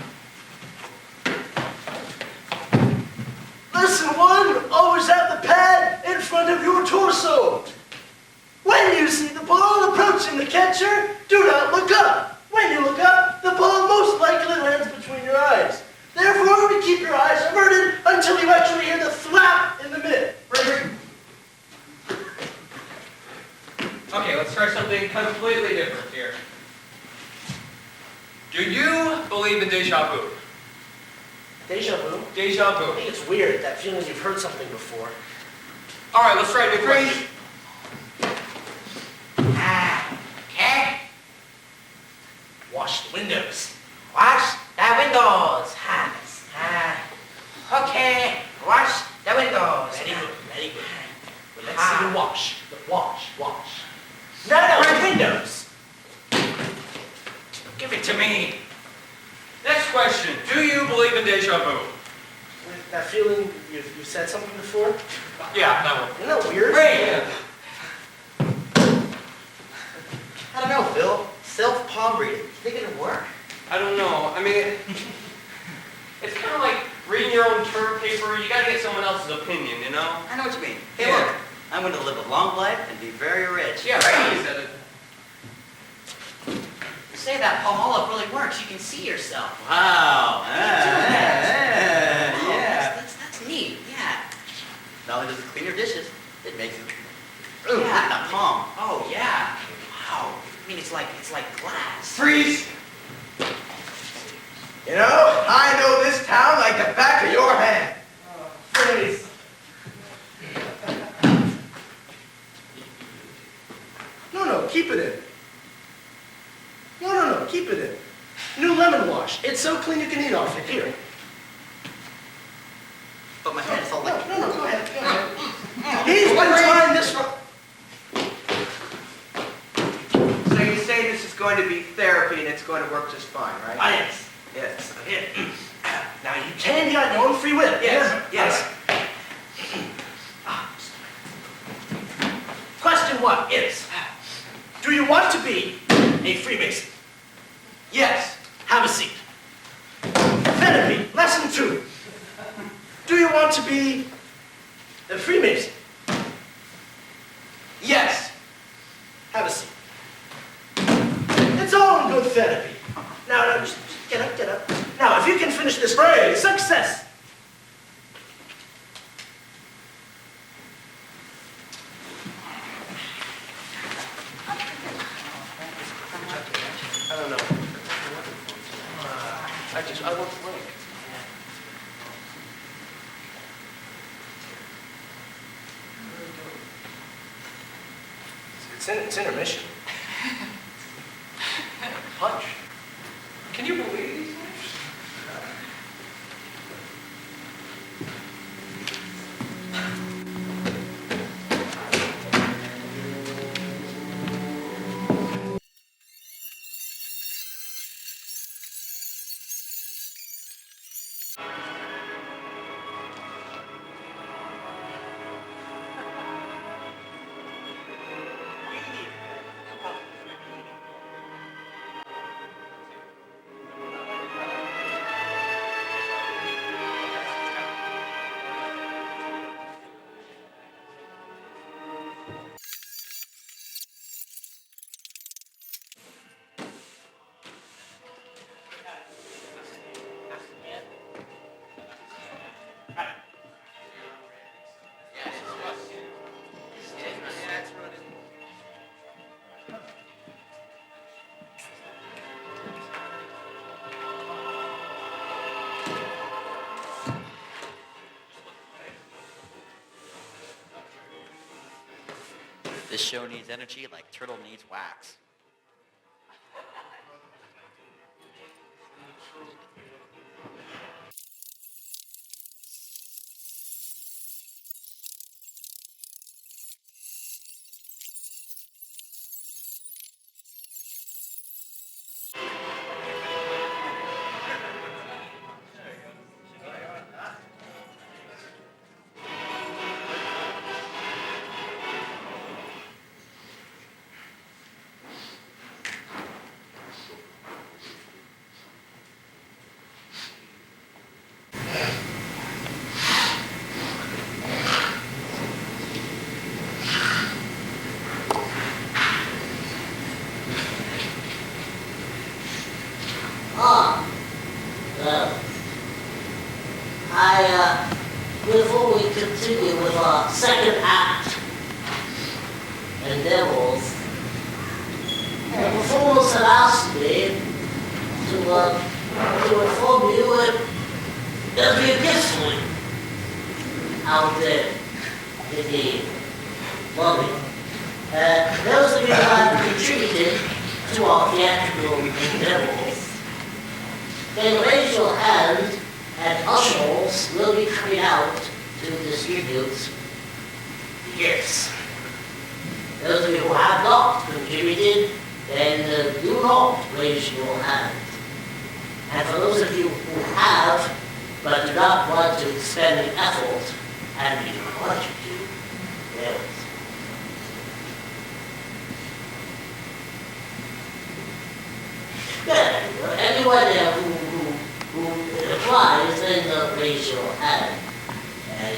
Lesson 1, always have the pad in front of your torso. When you see the ball approaching the catcher, do not look up. When you look up, the ball most likely lands between your eyes. Therefore, we keep your eyes averted until you actually hear the flap in the mid. Okay, let's try something completely different here. Do you believe in deja vu? Deja vu? Deja I vu. think it's weird, that feeling you've heard something before. All right, let's try a new question. Okay. Wash the windows. Wash the windows, Hans. Okay. Wash the windows. Very good, very good. Well, let's see you wash. Wash. No, the windows. Give it to me. Next question. Do you believe in deja vu? That feeling, you've said something before? Yeah, that one. Isn't that weird? Great. I don't know, Phil. Self-palm reading. Think it'll work? I don't know. I mean, it's kind of like reading your own term paper. You got to get someone else's opinion, you know? I know what you mean. Hey, Yeah. look. I'm going to live a long life and be very rich. Yeah, right. You said it. You say that palm olive really works. You can see yourself. Wow. Yeah. That's neat. Yeah. Not only does it clean your dishes, it makes it... Ooh, yeah, not palm. Oh yeah. Wow. I mean, it's like glass. Freeze! You know, I know this town like the back of your hand. Freeze. No, keep it in. No, keep it in. New lemon wash. It's so clean you can eat off it. Here. But my hand is all like... No, go ahead. He's been trying this for... So you say this is going to be therapy and it's going to work just fine, right? Ah, yes. Yes. Now you can get on your own free will. Yes. Question 1 is, do you want to be a Freemason? Yes. Have a seat. Therapy, lesson 2. Do you want to be a Freemason? Yes. Have a seat. It's all in good therapy. Now, just get up. Now, if you can finish this phrase, success. I don't know. I want to link. It's intermission. Punch. Can you believe these things? This show needs energy like turtle needs wax. Before we continue with our second act, Endeavors, the performers have asked me to inform you that there'll be a gift for you out there in the lobby. Those of you who have contributed to our theatrical endeavors, then raise your hand and ushers will be coming out to distribute the gifts. Those of you who have not contributed, then do not raise your hand. And for those of you who have, but do not want to spend the effort, and we don't want you to, well, anyone there who applies, then raise your hand. And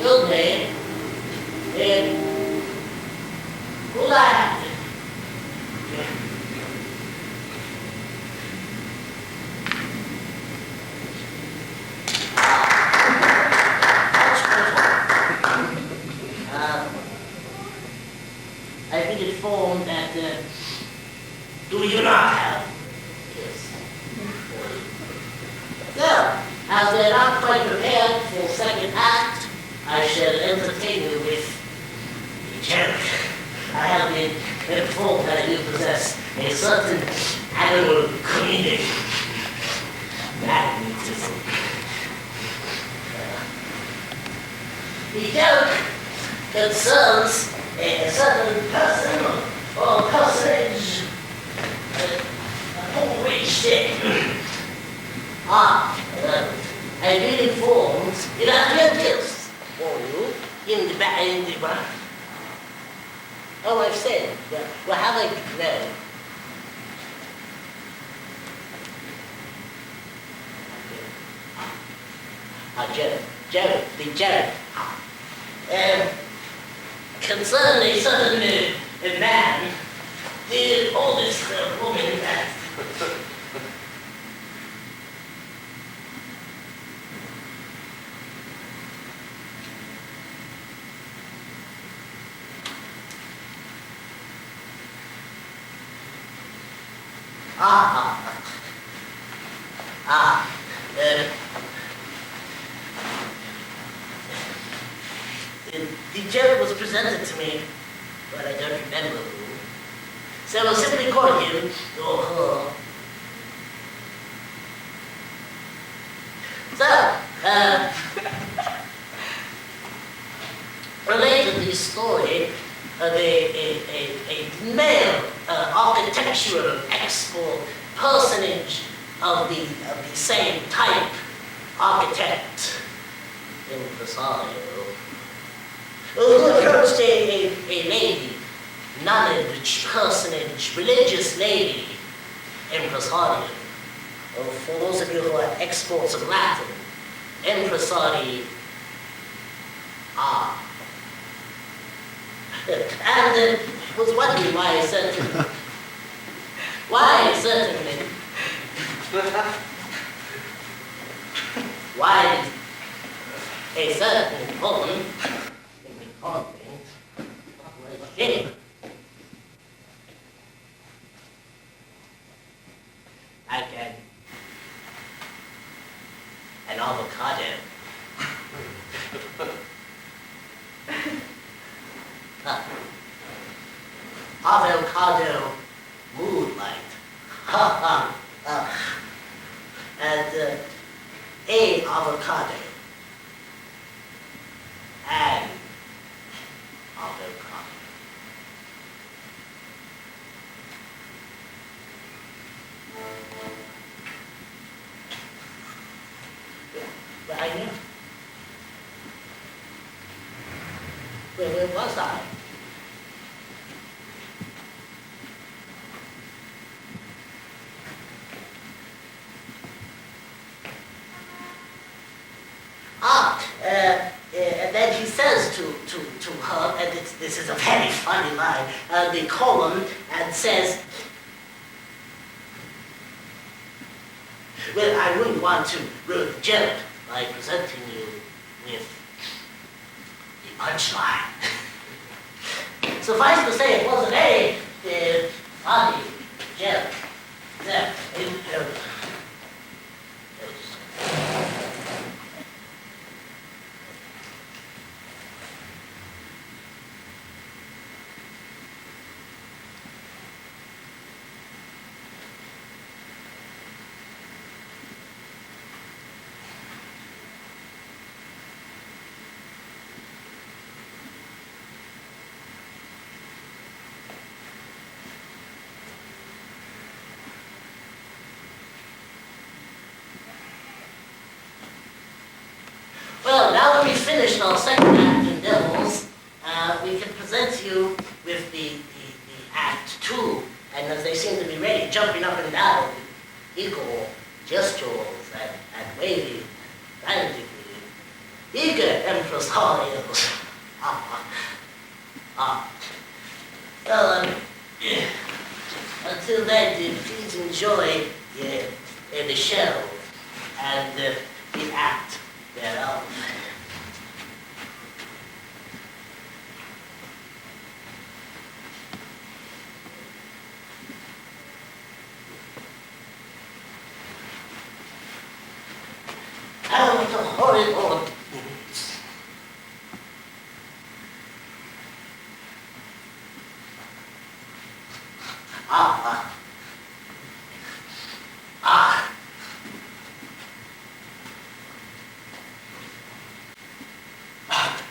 excuse me, who's that? I've been informed that, do you not have? Yes. So, as they're not quite prepared for second act, I shall entertain you with the joke. I have been informed that you possess a certain animal comedic magnetism. The joke concerns a certain person or personage who reached it. I've been informed that I have gifts for you in the back. Oh, I've said, well, have I declared? Jared. Concern a certain a man, the oldest woman that the joke was presented to me, but I don't remember who. So I'll simply call him or her. So, the story of a male architectural export personage of the same type, architect, impresario, who approached a lady, knowledge personage, religious lady, impresario. For those of you who are exports of Latin, impresarii are. And was wondering why certainly why a certain woman like an avocado. Avocado moonlight. And a avocado. An avocado. But I know. Where was I? And then he says to her, and this is a very funny line, the column, and says, well, I wouldn't want to ruin the joke by presenting you with the punchline. Suffice to say, it wasn't a funny joke. Well, now that we've finished our second act in Devils, we can present you with the Act 2. And as they seem to be ready, jumping up and down with equal gestures and waving frantically, eager impresarios. Well, until then, please enjoy the show and the act thereof. Oh, the horrible things.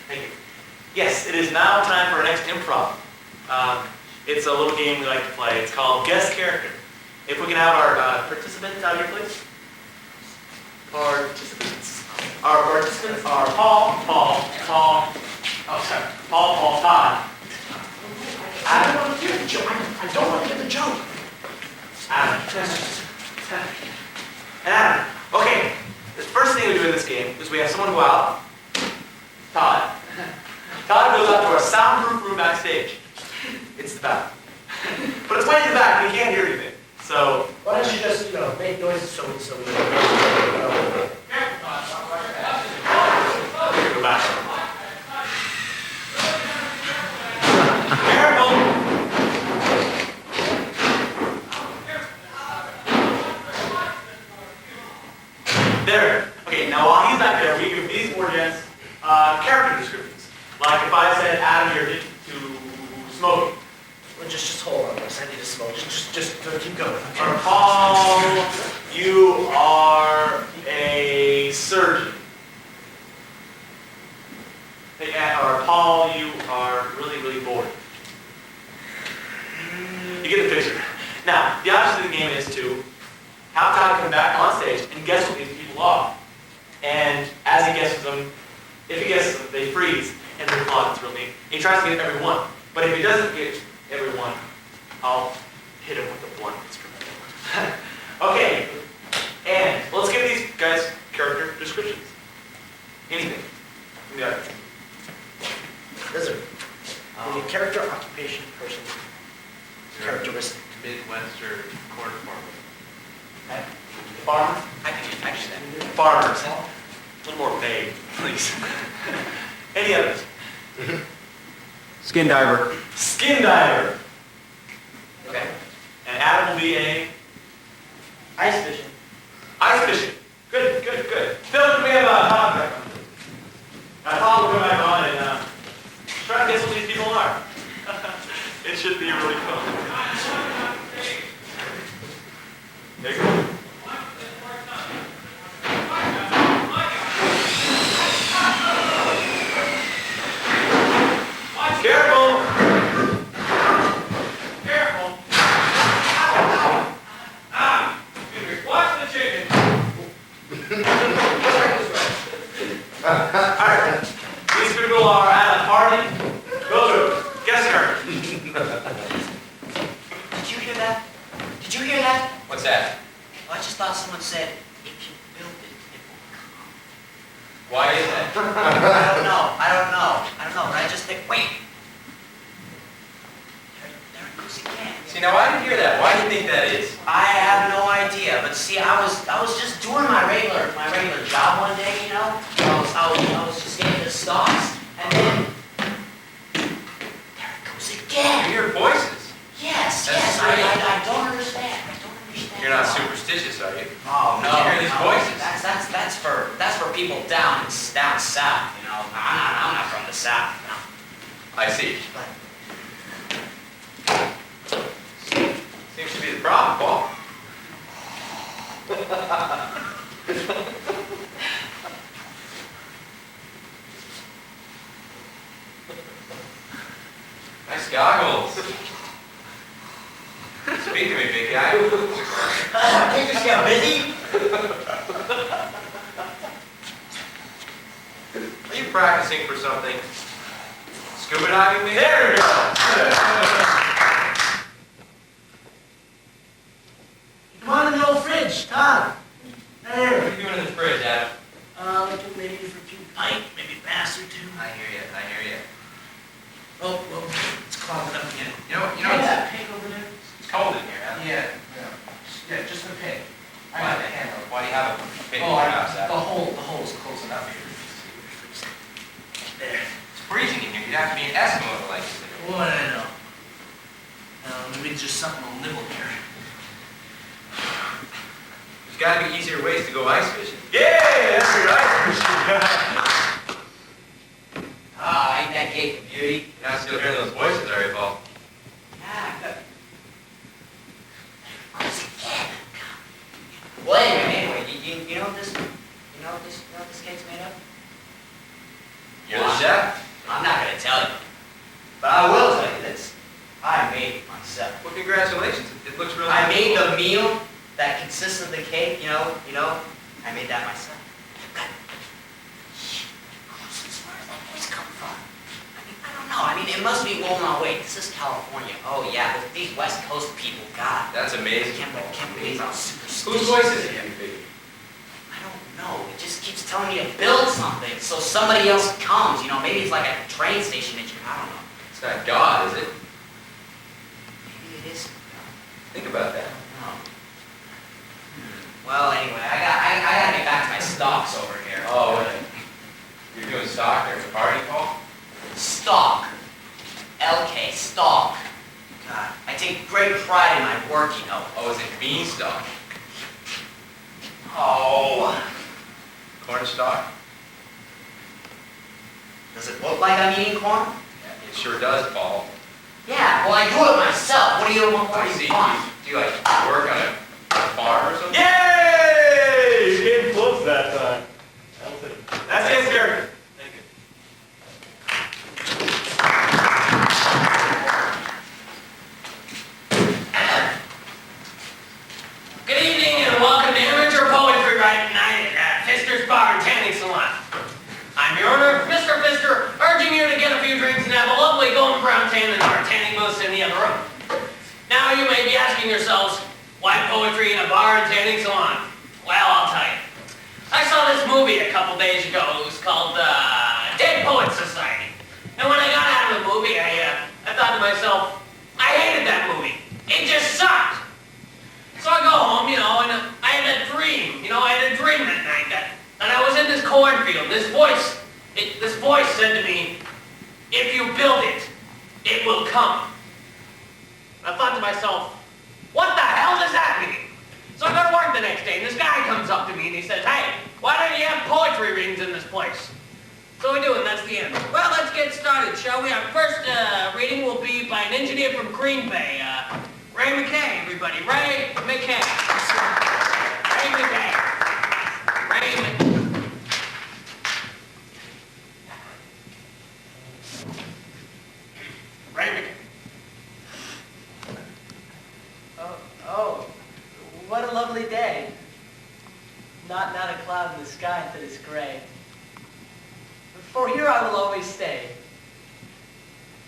Thank you. Yes, it is now time for our next improv. It's a little game we like to play. It's called Guess Character. If we can have our participants out here, please. Participants. Our participants are Paul, Todd. I don't want to hear the joke. I don't want to hear the joke. Adam. And Adam. Okay, the first thing we do in this game is we have someone go out. Todd. Todd goes out to our soundproof room backstage. It's the back. But it's way in the back and we can't hear anything. So Why don't you just, make noises so we go back. Careful. There. Okay, now while he's back there, we give these four gents character descriptions. Like if I said, Adam, you're addicted to smoking. Well, just hold on, Wes. I need to smoke. Just keep going. Okay? Or Paul, you are surgeon. Or Paul, you are he tries to get every one. But if he doesn't get every one, I'll hit him with a blunt instrument. Okay, and let's give these guys character descriptions. Anything. Yeah. Lizard. Your character, occupation, person, characteristic. Midwestern corn farmer. Farmer? I can do that. Farmers. A little more vague, please. Any others? Skin diver. Skin diver. Okay. And Adam will be a Ice fishing. ice fishing. Good. Phil, can we have a Tom back on? Tom will go back on and try to guess what these people are. It should be really fun. There you go. Careful! Careful! Watch the chicken! Alright, these people are at a party. Go to guest her. Did you hear that? Did you hear that? What's that? Well, I just thought someone said, if you build it, it will come. Why is that? I don't know, but I just think, wait. There it goes again. See, now I didn't hear that. Why do you think that is? I have no idea, but see, I was just doing my regular job one day, you know. I was just getting the stocks, and then there it goes again. You hear voices. Yes. That's I strange. don't understand. You're not superstitious, are you? Oh no. Did you hear these voices? That's for people down south, you know. I'm not from the south. No. I see. But Seems to be the problem, Paul. Nice goggles. Speak to me, big guy. can't you see I'm busy? Are you practicing for something? Scuba diving, maybe? There we go. Come on in the old fridge, Todd. What are you doing in the fridge, Adam? Maybe for a few pint, maybe a pass or two. I hear you. Oh, well, it's clogging up again. You know, that pig over there? it's cold in here, Adam. Yeah, just the pig. I got the handle. Why do you have a pig in Oh, your house, the Adam? hole's close enough here. There. It's freezing in here. You'd have to be an Eskimo to like this. What I know. Maybe just something will nibble here. There's got to be easier ways to go ice fishing. Yeah, that's your ice fishing. Ain't that cake a beauty? You're not still hearing those voices, are you, Paul? Yeah. Well, anyway, you know what this cake's made of? You're the chef? I'm not gonna tell you, but I will tell you this. I made it myself. Well, congratulations. It looks really I good. made the meal that consists of the cake, you know, I made that myself. God. Where does that voice come from? I don't know. It must be, well, no, wait, this is California. Oh, yeah, these West Coast people, God. That's amazing. I can't believe I'm superstitious. Whose voice is it, you figure? I don't know. It just keeps telling me to build something so somebody else comes, you know. Maybe it's like a train station engineer. I don't know. It's not God, is it? Maybe it is. Think about that. No. Well, anyway, I gotta get back to my stocks over here. Oh, okay. You're doing stock there at the party, Paul? Stock. LK, stock. God, I take great pride in my work, you know. Oh, is it beanstalk? Oh. Cornstalk? Does it look like I'm eating corn? It sure does, Paul. Yeah, well, I do it myself. What do you want? I see. Do you like work on a farm or something? Yay! You came close that time. That's his character. Thank you. Good evening and welcome to Amateur Poetry Writing Night at Fister's Bar and Tanning Salon. I'm your owner, Mr. Fister, urging you to get a few drinks and have have a lovely golden brown tan in our tanning booths in the other room. Now you may be asking yourselves, why poetry in a bar and tanning salon? Well, I'll tell you. I saw this movie a couple days ago. It was called Dead Poets Society. And when I got out of the movie, I thought to myself, I hated that movie. It just sucked. So I go home, and I had a dream. I had a dream that night that I was in this cornfield. This voice said to me, if you build it, it will come. I thought to myself, what the hell does that mean? So I go to work the next day, and this guy comes up to me, and he says, hey, why don't you have poetry readings in this place? So we do, and that's the end. Well, let's get started, shall we? Our first reading will be by an engineer from Green Bay, Ray McKay, everybody. Ray McKay. Ray McKay. Ray McKay. Ray McKay. Oh, what a lovely day. Not a cloud in the sky that is gray. For here I will always stay.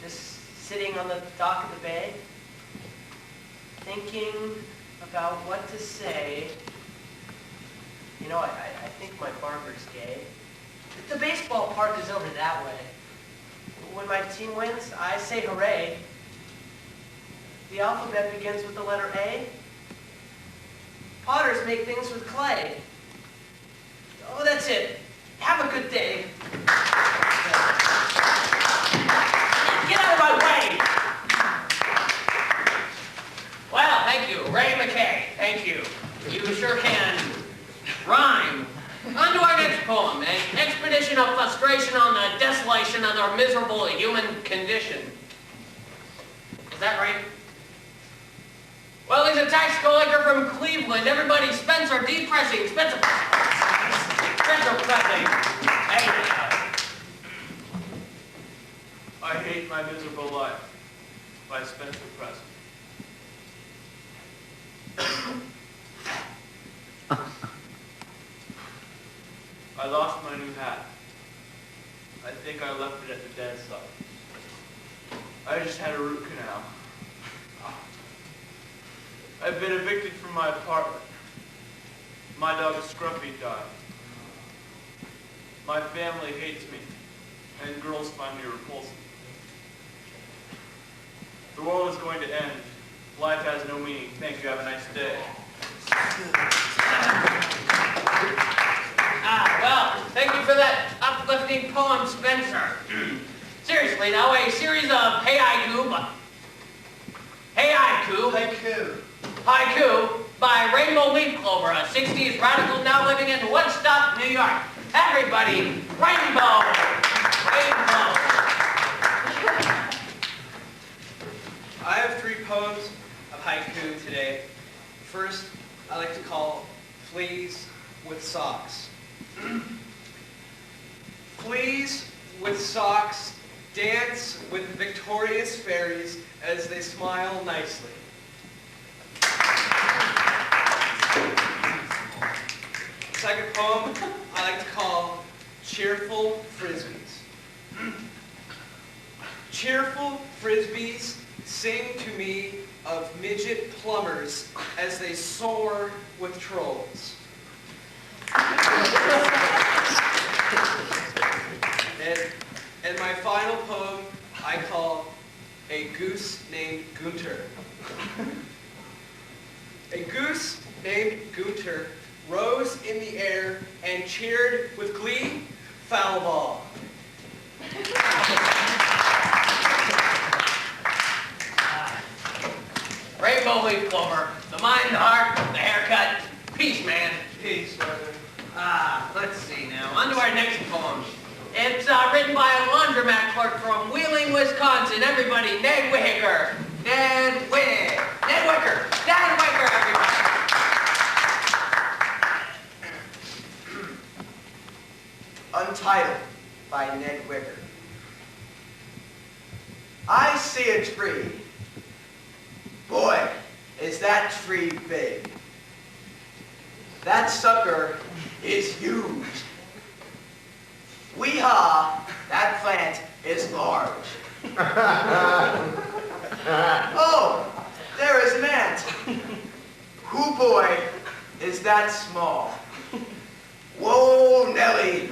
Just sitting on the dock of the bay, thinking about what to say. I think my barber's gay. The baseball park is over that way. When my team wins, I say hooray. The alphabet begins with the letter A. Potters make things with clay. Oh, that's it. Have a good day. Get out of my way! Well, thank you, Ray McKay. Thank you. You sure can rhyme. On to our next poem, an expedition of frustration on the desolation of our miserable human condition. Is that right? Well, he's a tax collector from Cleveland. Everybody, Spencer Depressing. Spencer Pressing. Hey, I Hate My Miserable Life by Spencer Pressing. I lost my new hat. I think I left it at the dead site. I just had a root canal. I've been evicted from my apartment. My dog Scruffy died. My family hates me, and girls find me repulsive. The world is going to end. Life has no meaning. Thank you. Have a nice day. Well, thank you for that uplifting poem, Spencer. Seriously, now a series of haiku by Rainbow Leaf Clover, a 60s radical now living in Woodstock, New York. Everybody, Rainbow! Rainbow! I have 3 poems of haiku today. First, I like to call Fleas with Socks. Fleas with socks dance with victorious fairies as they smile nicely. Second poem I like to call Cheerful Frisbees. Cheerful frisbees sing to me of midget plumbers as they soar with trolls. And my final poem I call A Goose Named Gunter. A goose named Gunter rose in the air and cheered with glee, foul ball. Rainbow Leaf Clover, the mind, the heart, the haircut. Peace, man. Peace, brother. Let's see now. On to our next poem. It's written by a laundromat clerk from Wheeling, Wisconsin. Everybody, Ned Wicker. Ned Wicker. Ned Wicker. Ned Wicker, everybody. Untitled by Ned Wicker. I see a tree. Boy, is that tree big. That sucker is huge. Wee-haw, that plant is large. Oh, there is an ant. Whoo boy, is that small. Whoa, Nelly,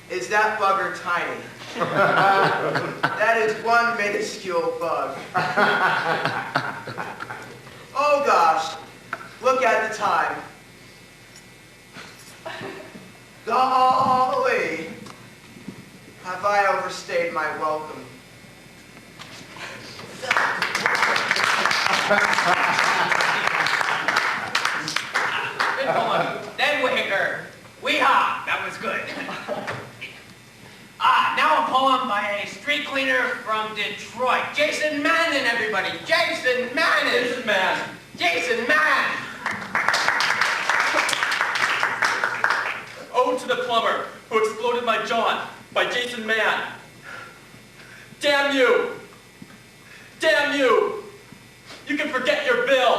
is that bugger tiny. That is one minuscule bug. Oh gosh, look at the time. Golly, have I overstayed my welcome? Good poem. Then Wicker. Wee-haw. That was good. Now a poem by a street cleaner from Detroit. Jason Mannon, everybody. Jason Mannon. Jason Mann. Jason Mann. Ode to the plumber who exploded my John by Jason Mann. Damn you! Damn you! You can forget your bill!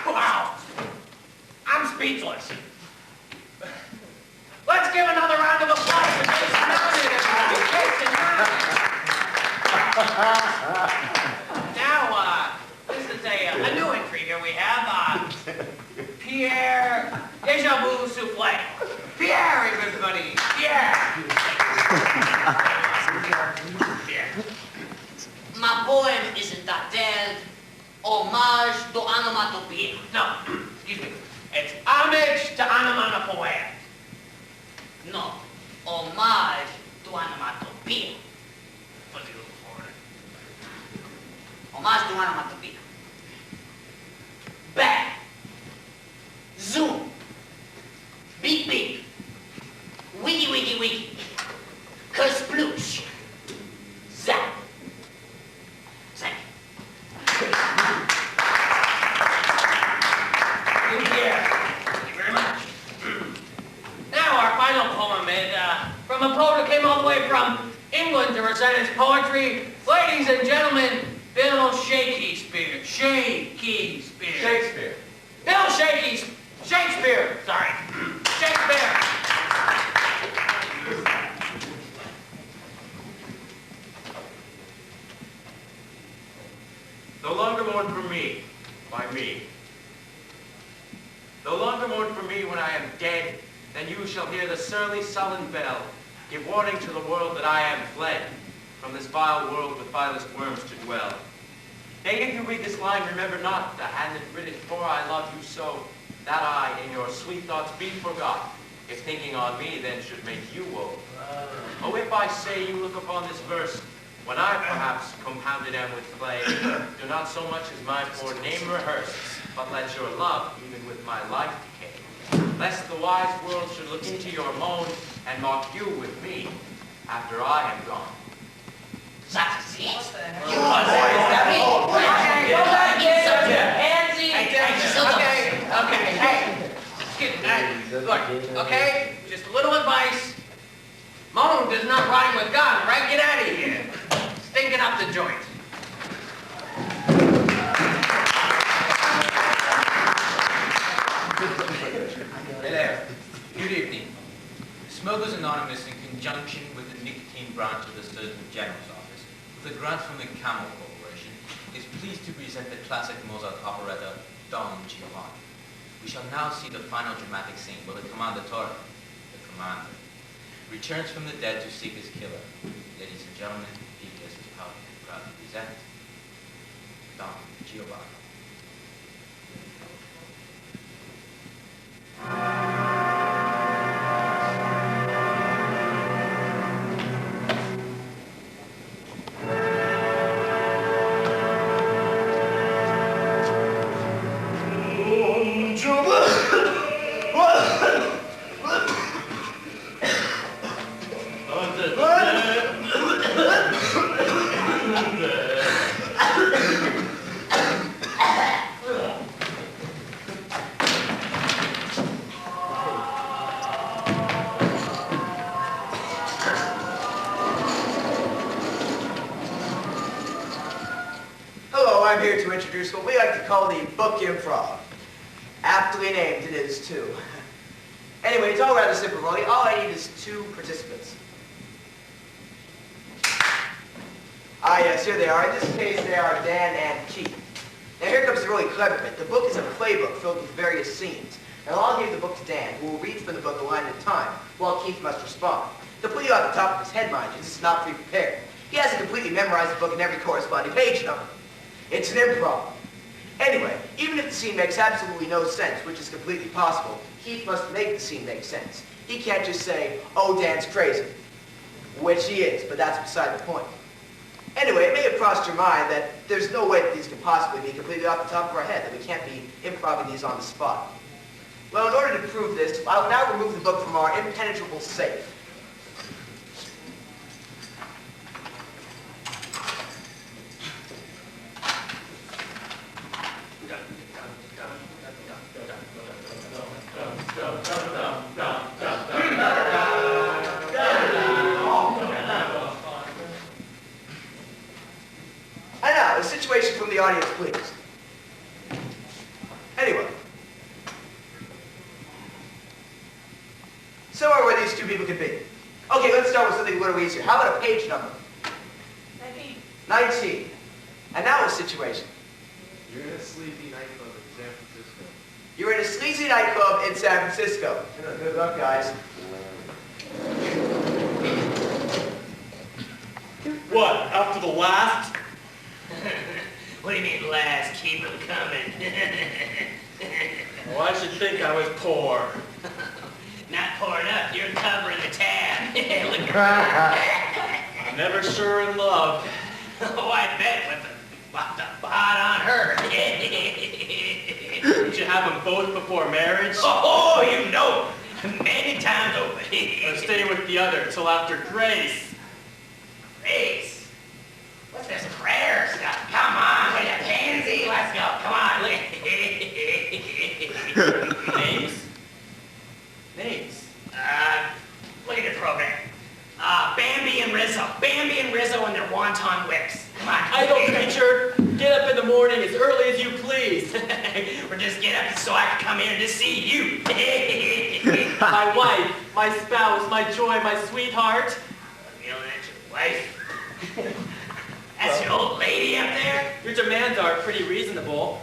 Wow. I'm speechless. Let's give another round of applause for Jason Mannon, everybody. Jason Mannon. Now, this is a new entry here. We have Pierre Deja Vu Souffle. Pierre, everybody. Pierre. Pierre. My poem is entitled Hommage to Onomatopoeia. No, excuse me. It's homage to onomatopoeia. No, homage to onomatopoeia. What's he looking for? Homage to onomatopoeia. Bang. Zoom. Beep beep. Wiggy wiggy wiggy. Kersploosh. Zap. Thank you. Thank you very much. Now our final poem is from a poet who came all the way from England to recite his poetry. Ladies and gentlemen, Bill Shakespeare. Shakespeare. Bill Shakespeare. Sorry. Shakespeare. No longer mourn for me, by me. No longer mourn for me when I am dead, then you shall hear the surly, sullen bell give warning to the world that I am fled from this vile world with vilest worms to dwell. Nay, if you read this line, remember not the hand that writ it, for I love you so, that I in your sweet thoughts be forgot. If thinking on me then should make you woe. Oh, if I say you look upon this verse, when I perhaps compounded am with clay, do not so much as my poor name rehearse, but let your love even with my life decay. Lest the wise world should look into your moan and mock you with me after I am gone. That's it. You want to say that? Okay, go back in. Okay. Hey, excuse me. Look, okay, just a little advice. Moan does not rhyme with God, right? Get out of here. Stinking up the joint. Hey there. Good evening. Smokers Anonymous, in conjunction with the nicotine branch of the Surgeon General's office, with a grant from the Camel Corporation, is pleased to present the classic Mozart operetta, Don Giovanni. We shall now see the final dramatic scene where the Commendatore, the commander, returns from the dead to seek his killer. Ladies and gentlemen, this is proud to present Don Giovanni. I'm here to introduce what we like to call the book improv. Aptly named it is, too. Anyway, it's all rather simple, Rolly. All I need is 2 participants. Ah, yes, here they are. In this case, they are Dan and Keith. Now, here comes the really clever bit. The book is a playbook filled with various scenes. Now, I'll give the book to Dan, who will read from the book a line at a time, while Keith must respond. Completely off the top of his head, mind you. This is not pre-prepared. He hasn't completely memorized the book and every corresponding page number. It's an improv. Anyway, even if the scene makes absolutely no sense, which is completely possible, Keith must make the scene make sense. He can't just say, oh, Dan's crazy, which he is, but that's beside the point. Anyway, it may have crossed your mind that there's no way that these can possibly be completely off the top of our head, that we can't be improvising these on the spot. Well, in order to prove this, I will now remove the book from our impenetrable safe. And now, a situation from the audience, please. Anyway. Somewhere where these 2 people could be. Okay, let's start with something a little easier. How about a page number? 19. And now a situation. You're in a sleazy nightclub in San Francisco. You're in a sleazy nightclub in San Francisco. Good luck, guys. What, after the last? What do you mean last? Keep them coming. Well, I should think I was poor. Not pouring up, you're covering the tab. Look I'm never sure in love. Oh, I bet with the pot on her. Did you have them both before marriage? Oh, you know, many times over. Or stay with the other till after grace? Grace? What's this prayer stuff? Come on, with a pansy, let's go. Come on, look. Names? Names? Look at the program. Bambi and Rizzo. Bambi and Rizzo and their wonton whips. Come on. Idle creature, get up in the morning as early as you please. Or just get up so I can come here to see you. My wife, my spouse, my joy, my sweetheart. You know, that's your wife. That's your old lady up there. Your demands are pretty reasonable.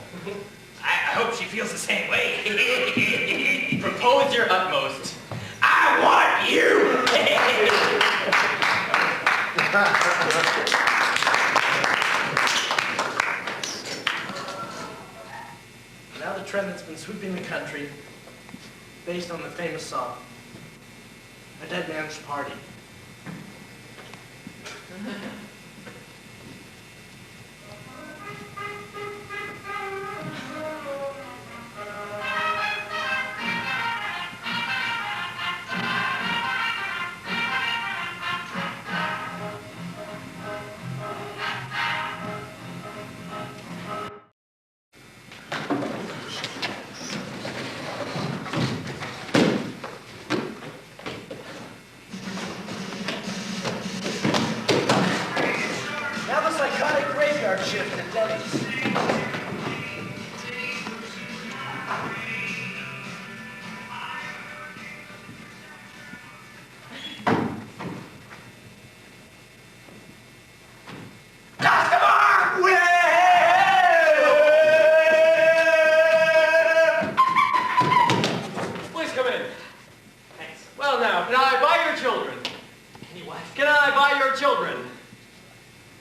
I hope she feels the same way. Propose your utmost. I want you. Now the trend that's been sweeping the country, based on the famous song, A Dead Man's Party. Shift at Denny's. Please come in. Thanks. Well now, can I buy your children? Can you what? Can I buy your children?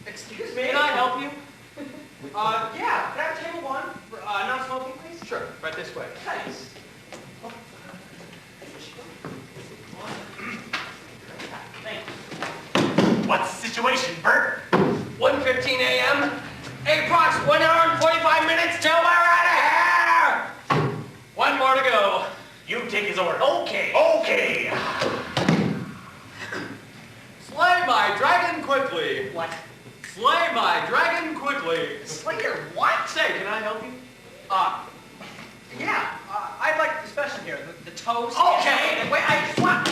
Excuse me? Can I help you? Yeah. Can I have table 1 for non-smoking, please? Sure, right this way. Thanks. What's the situation, Bert? 1:15 a.m. Approx 1 hour and 45 minutes till we're out of here. One more to go. You take his order. Okay. Okay. Slay my dragon quickly. What? Slay my dragon quickly. Slayer, what? Say, can I help you? Yeah. I'd like the special here. The toast. Okay. Wait, I just want...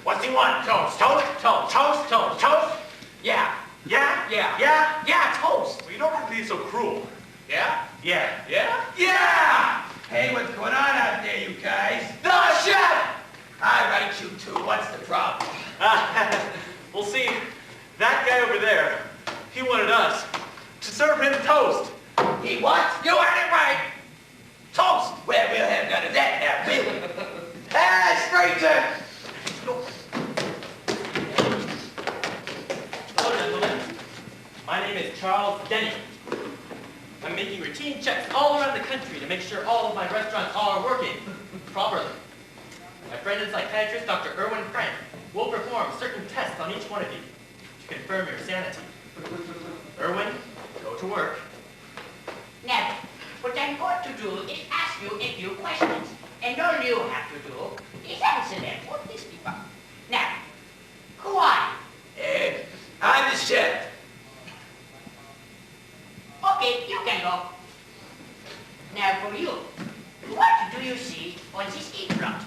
What's he want? Toast, toast, toast, toast, toast, toast. Yeah. Yeah? Yeah. Yeah? Yeah, toast. Well, you don't have to be so cruel. Yeah? Yeah. Yeah? Yeah! Hey, with see, that guy over there, he wanted us to serve him toast. He what? You heard it right. Toast. Well, we'll have none of that now, Billy. Stranger. Hello, gentlemen. My name is Charles Denny. I'm making routine checks all around the country to make sure all of my restaurants are working properly. My friend and psychiatrist, Dr. Irwin Frank, will perform certain tests on each one of you to confirm your sanity. Irwin, go to work. Now, what I'm going to do is ask you a few questions, and all you have to do is answer them for these people. Now, who are you? I'm the chef. Okay, you can go. Now for you, what do you see on this eat-front?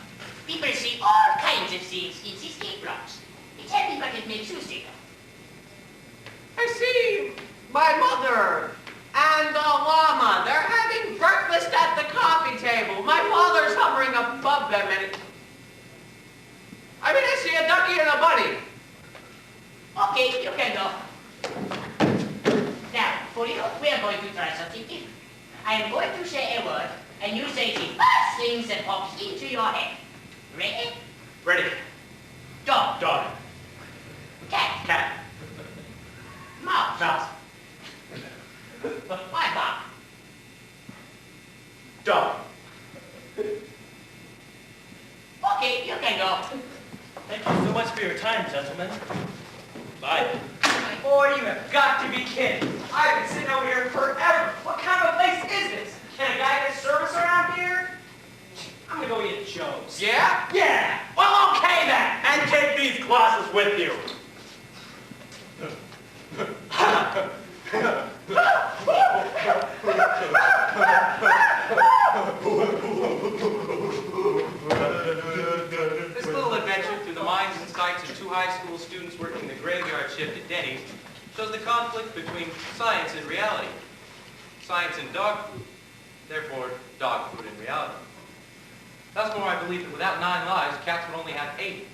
People see all kinds of things in these eat-fronts. Tell me what it makes you think. I see my mother and the llama. They're having breakfast at the coffee table. My father's hovering above them and... I see a ducky and a bunny. Okay, you can go. Now, for you, we are going to try something different. I am going to say a word, and you say the first thing that pops into your head. Ready? Ready. Dog. Dog. Cat. Cat. Mouse. Mouse. My dog. Dog. Okay, you can go. Thank you so much for your time, gentlemen. Bye. Boy, you have got to be kidding. I've been sitting over here forever. What kind of a place is this? Can a guy get service around here? I'm gonna go eat at Joe's. Yeah? Yeah. Well, okay then. And take these glasses with you. This little adventure through the minds and sights of two high school students working the graveyard shift at Denny's shows the conflict between science and reality. Science and dog food, therefore dog food and reality. Thus more I believe that without 9 lives, cats would only have 8,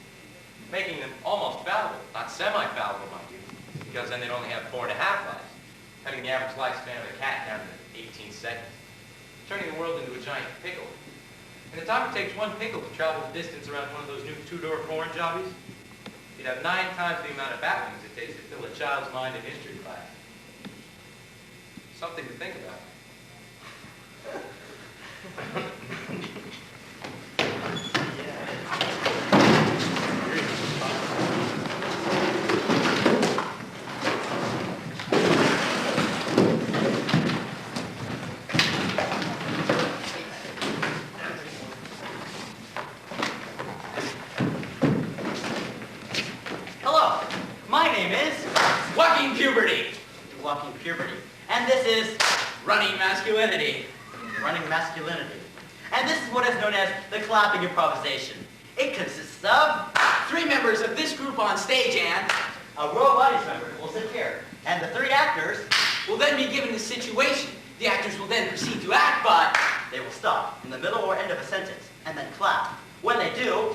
making them almost fallible, not semi-fallible, mind you, because then they'd only have 4.5 lives, cutting the average lifespan of a cat down to 18 seconds, turning the world into a giant pickle. And the time it takes one pickle to travel the distance around one of those new 2-door foreign jobbies, you'd have 9 times the amount of bat wings it takes to fill a child's mind in history class. Something to think about. Hello, my name is Walking Puberty. Walking Puberty. And this is Running Masculinity. Running Masculinity. And this is what is known as the clapping improvisation. It consists of 3 members of this group on stage and a row of audience members will sit here. And the 3 actors will then be given the situation. The actors will then proceed to act, but they will stop in the middle or end of a sentence and then clap. When they do,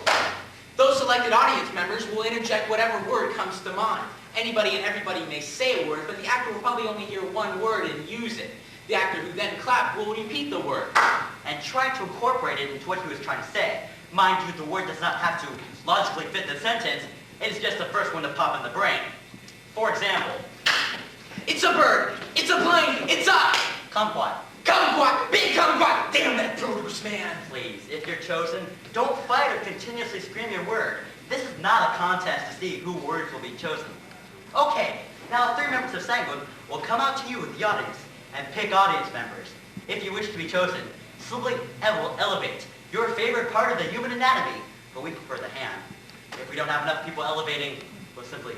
those selected audience members will interject whatever word comes to mind. Anybody and everybody may say a word, but the actor will probably only hear one word and use it. The actor who then clapped will repeat the word and try to incorporate it into what he was trying to say. Mind you, the word does not have to logically fit the sentence. It is just the first one to pop in the brain. For example, it's a bird, it's a plane, it's a kumquat. Kumquat, big kumquat. Damn that produce, man. Please, if you're chosen, don't fight or continuously scream your word. This is not a contest to see who words will be chosen. Okay, now 3 members of Sanguine will come out to you with the audience and pick audience members. If you wish to be chosen, simply elevate your favorite part of the human anatomy, but we prefer the hand. If we don't have enough people elevating, we'll simply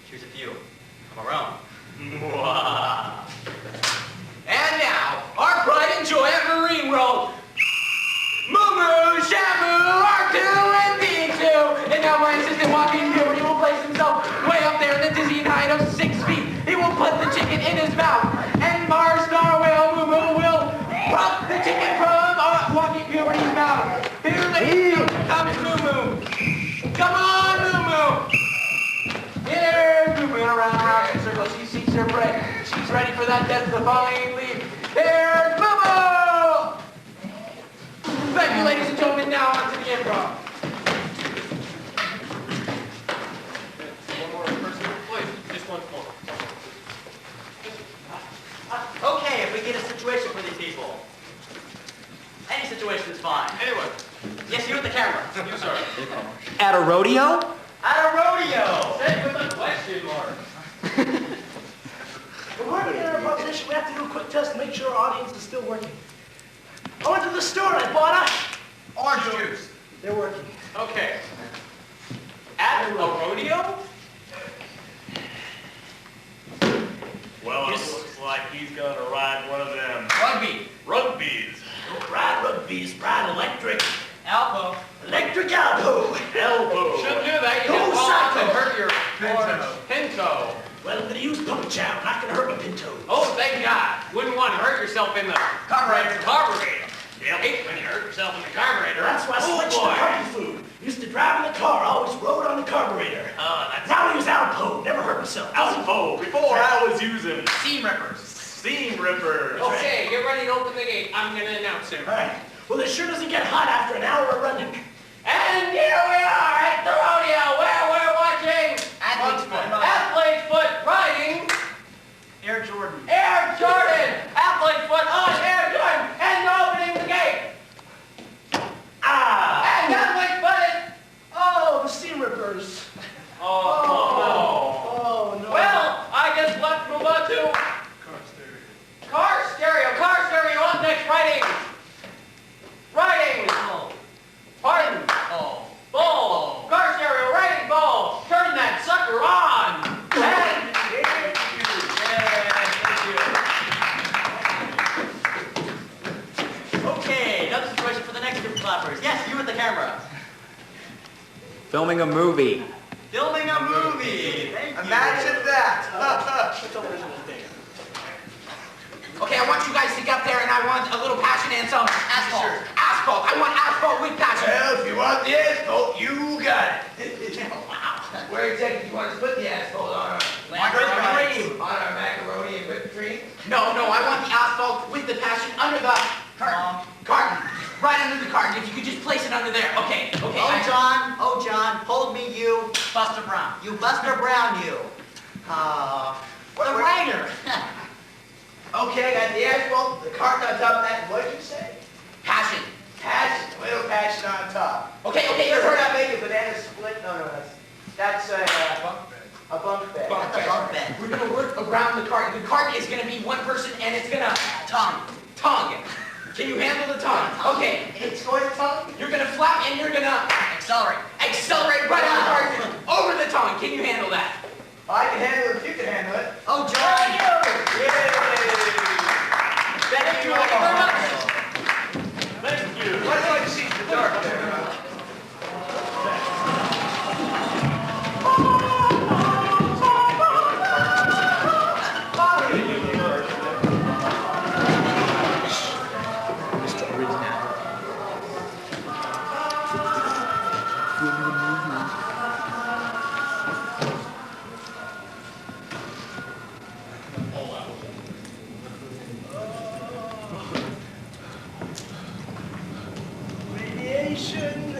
choose a few of our own. And now, our pride and joy at Marine World, Moo-Moo, Shamu, R2, and D2. And now my assistant Walking Puberty will place himself way up there in the dizzying height of 6 feet. He will put the chicken in his mouth. And Mars Star Whale Moo-Moo will pop the chicken from Walking Puberty's mouth. Here comes Moo-Moo. Come on, Moo-Moo. Here around in circles. She seeks her prey. She's ready for that death-defying leap. Here's Momo! Thank you, ladies and gentlemen. Now on to the improv. One more person, please. Just one more. Okay, if we get a situation for these people. Any situation is fine. Anyone? Yes, you with the camera. You, sir. At a rodeo? At a rodeo! Say with a question mark. When we're in our improvisation, we have to do a quick test to make sure our audience is still working. I went to the store and I bought a Orange juice. They're working. Okay. At a rodeo? Well, it looks like he's gonna ride one of them Rugby. rugbies. Ride rugby's ride electric. Alpo. Electric elbow. Elbow. Shouldn't do that. You Go just fall off and cycle. hurt your pinto. Well, I'm gonna use puppet chow. I'm not gonna hurt my pinto. Oh, thank God. Wouldn't want to hurt yourself in the Carburetor. Carburetor. Yep. Hate when you hurt yourself in the carburetor. That's why I Oh, switched to boy. puppy food. Used to drive in the car, always rode on the carburetor. That's Now I use Alpo. Never hurt myself. Alpo. Before I was using Seam rippers. steam rippers. Okay, get ready to open the gate. I'm going to announce him. All right. Well, this sure doesn't get hot after an hour of running. And here we are at the rodeo where we're watching Athlete's foot. Athlete's foot riding Air Jordan. Air Jordan. Athlete's foot on Air Jordan. And opening the gate. Ah! And Athlete's foot is... Oh, the steam rippers. Oh, no. Well, I guess let's move on to... Car stereo. Car stereo up next. Riding. Riding. Pardon. Ball. Car stereo. Riding ball. Turn that sucker on. And... Okay, another situation for the next group of clappers. Yes, you with the camera. Filming a movie. Filming a movie. Thank you. Imagine that. Okay, I want you guys to get up there and I want a little passion and some asphalt. Sure. Asphalt. I want asphalt with passion. Well, if you want the asphalt, you got it. Wow. Where exactly do you want us to put the asphalt on our Macaroni. On our macaroni and whipped cream? No, I want the asphalt with the passion under the carton. Carton. Right under the carton. If you could just place it under there. Okay. Oh, John, hold me, you. Buster Brown. You Buster Brown, you. The writer. Okay, got the asphalt, the carton on top of that, and what did you say? Passion. Passion, a little passion on top. Okay, You you're ever hurt. not make a banana split? No, that's a bunk bed. Bunk bed. We're gonna work around the carton. The carton is gonna be one person and it's gonna tongue. Can you handle the tongue? Okay. It's going to tongue? You're gonna flap and you're gonna Accelerate. accelerate right on the carton over the tongue. Can you handle that? I can handle it if you can handle it. Oh, John. Yay! Thank you very much. Thank you. Why do I see the dark there? Radiation.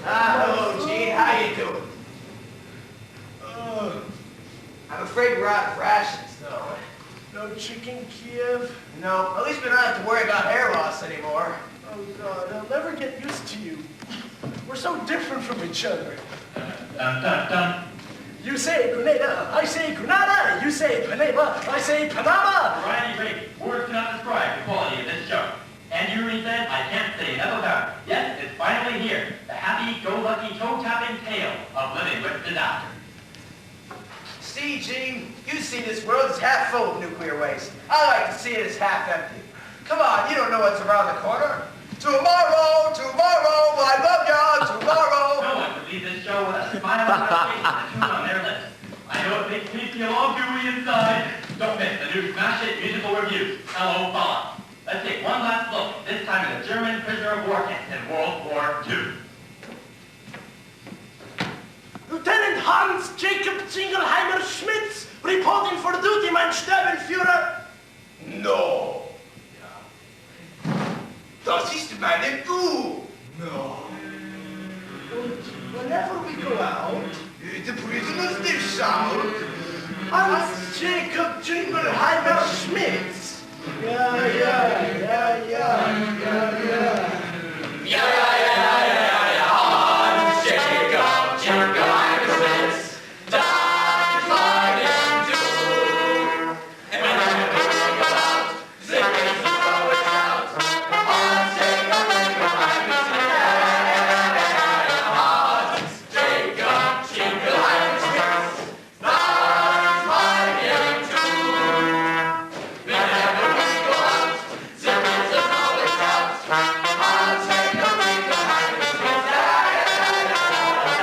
Hello, Gene. How you doing? I'm afraid we're out of rations, though. No chicken Kiev. No, at least we don't have to worry about hair loss anymore. Oh, God, I'll never get used to you. We're so different from each other. You say Grenada, I say Grenada. You say Panama, I say Panama. Variety great. Words cannot describe the quality of this show. And you really said, I can't say enough about it. Yes, it's finally here. The happy-go-lucky toe-tapping tale of living with disaster. See, Gene, you see this world as half full of nuclear waste. I like to see it as half empty. Come on, you don't know what's around the corner. Tomorrow, I love ya, tomorrow. No one could leave this show with a smile on their face and a tune on their lips. I know it makes me feel all gooey inside. Don't miss the new Smash It musical review. Hello, Fala. Let's take one last look, this time at a German prisoner of war camp in World War II. Lieutenant! Lieutenant Hans Jacob Zingelheimer Schmitz, reporting for duty, mein Stabelführer. No. Das ist meine Du. No. Und whenever we go out, the prisoners they shout. Hans Jacob Zingelheimer Schmitz. Yeah. Hans Jacob Jingleheimer Schmitz, das ist mein name too. And whenever we go out, singing always out. Hans Jacob Jingleheimer Schmitz, Hans Jacob Jingleheimer Schmitz, das ist my name too. Whenever we go out, singing always out. Hans Jacob Jingleheimer Schmitz,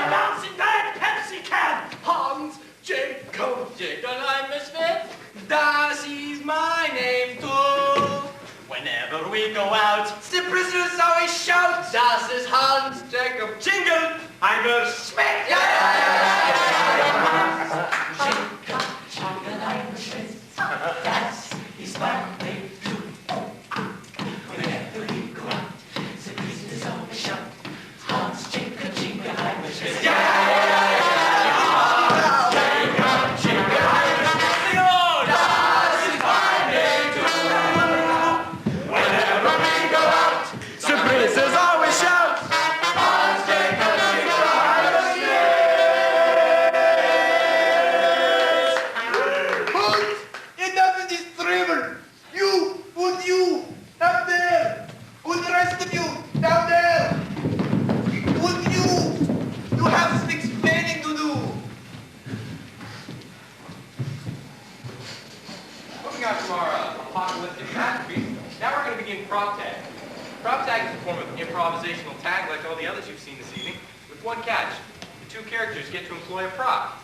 Bouncing that Pepsi can, Hans Jacob. Jingleheimer Schmitz, das is my name too. Whenever we go out, the prisoners always shout, das is Hans Jacob Jingleheimer Schmitz. Jingleheimer Schmitz, das ist my name too. Whenever we go out, the prisoners always shout, Hans Jacob Jingleheimer Schmitz. Enough of this drivel. You and you up there. And the rest of you down there. And you have some explaining to do. Moving on from our apocalyptic masterpiece, now we're going to begin prop tag. Prop tag is a form of improvisational tag like all the others you've seen this evening, with one catch. The two characters get to employ a prop.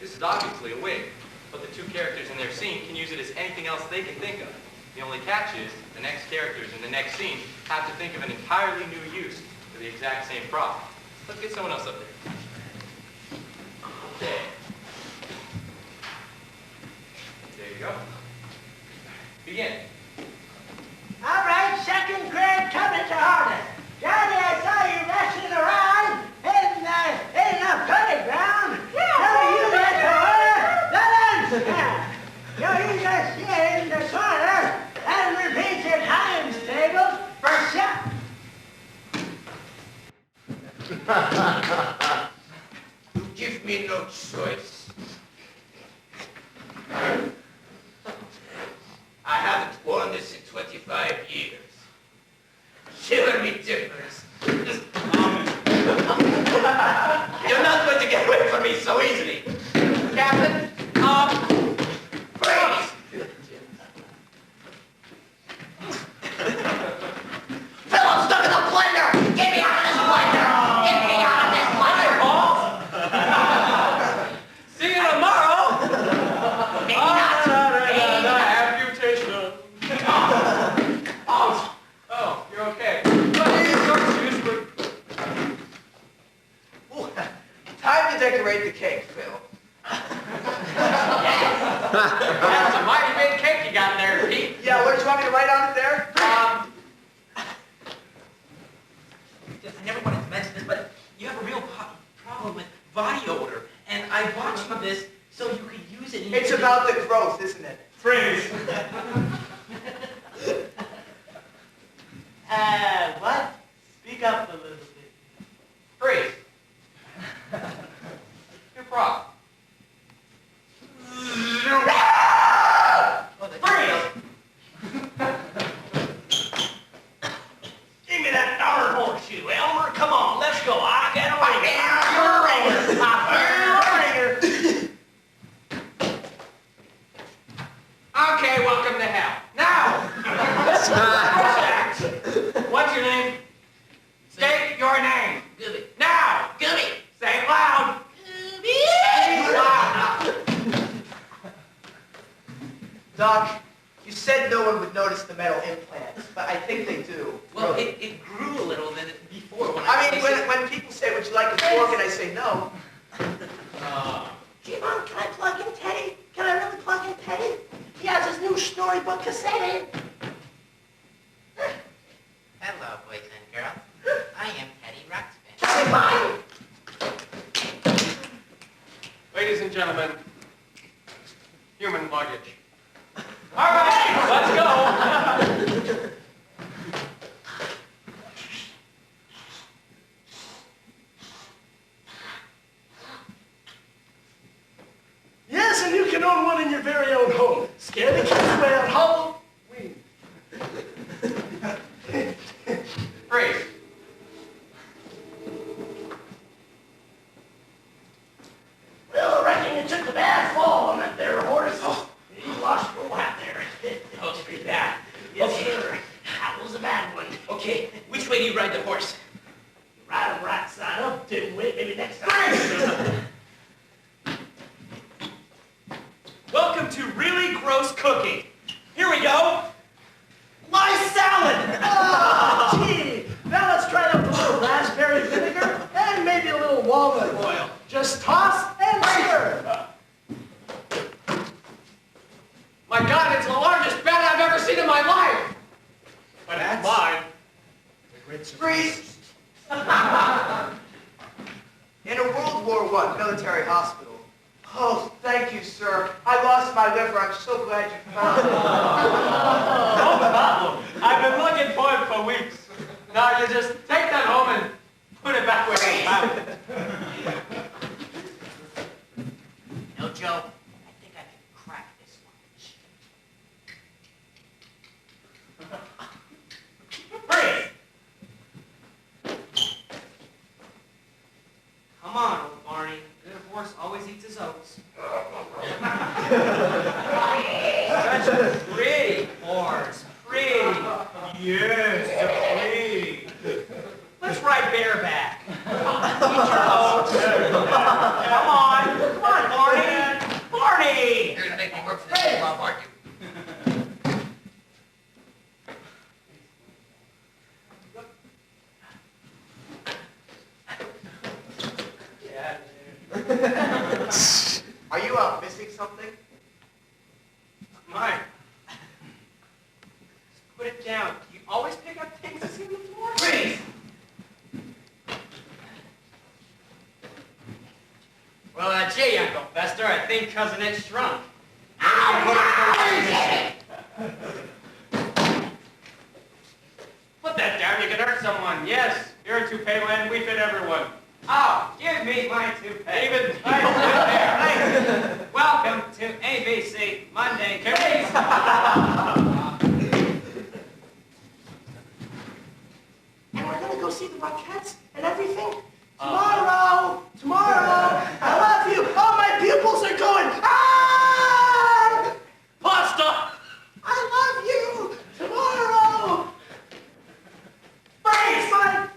This is obviously a wig, but the two characters in their scene can use it as anything else they can think of. The only catch is the next characters in the next scene have to think of an entirely new use for the exact same prop. Let's get someone else up there. Okay. There you go. Begin. All right, second grade, coming to order. Johnny, I saw you messing around in the playground. No, you get to order the lunch pack. No, you just sit in the corner and repeat your times table for shop. You give me no choice. I haven't worn this in 25 years. Shiver me timbers. You're not going to get away from me so easily. Captain, freeze! Phil, I'm stuck in the blender. Get me out of this blender. Get me out of this blender. See you tomorrow! Maybe not. Maybe not. Amputation. Oh, you're okay. Time to decorate the cake, Phil. That's a mighty big cake you got there, Pete. Yeah, what did you want me to write on it there? I never wanted to mention this, but you have a real problem with body odor, and I bought you this so you could use it in It's about the growth, isn't it? Freeze. What? Speak up a little bit. Freeze. Your prop. Freeze. Give me that darn horseshoe, Elmer. Come on, let's go. I got a ringer. You're a ringer. Okay, welcome to hell. Now, what's your name? State your name. Gooby. Now. Gooby. Say it loud. Doc, you said no one would notice the metal implants, but I think they do. Well, it grew a little than before when I mean, when people say, would you like a fork, and I say no, his new storybook cassette. Hello, boys and girls. I am Teddy Ruxpin. Say mine. Ladies and gentlemen, human luggage. All right, let's go. Yes, and you can own one in your very own home. Scare the kids away on Halloween. Freeze. Well, I reckon you took a bad fall on that there horse. Oh, you lost your hat there. That was pretty bad. Yes, sir. That was a bad one. Okay, which way do you ride the horse? Ride him right side up, dimwit. Maybe next time. Welcome to Really Gross Cooking. Here we go. My salad! Oh, gee. Now let's try it up with a little raspberry vinegar and maybe a little walnut oil. Just toss and stir. My God, it's the largest bat I've ever seen in my life. But it's mine. Freeze! In a World War I military hospital. Oh, thank you, sir. I lost my liver. I'm so glad you found it. No problem. I've been looking for it for weeks. Now you just take that home and put it back where you found it. No, Joe, I think I can crack this one. Freeze! Come on, old Barney. Good horse always eats his oats. Such a pretty horse. Pretty. Yes, pretty. Let's ride bareback. Eat your oats. Come on, Barney. Barney! You're gonna make me work for this club, aren't you? Are you missing something? Mine. Just put it down. You always pick up things that's on the floor. Freeze! Well, gee, Uncle Fester, I think Cousin Ed shrunk. Put that down, you can hurt someone. Yes, you're a toupee land, we fit everyone. Oh, give me my toupee. Even I there. Welcome to ABC Monday Cookies. And we're gonna go see the Rockettes and everything. Tomorrow! Tomorrow! I love you! Oh, my pupils are going! Ah! Pasta! I love you! Tomorrow! Freeze! My...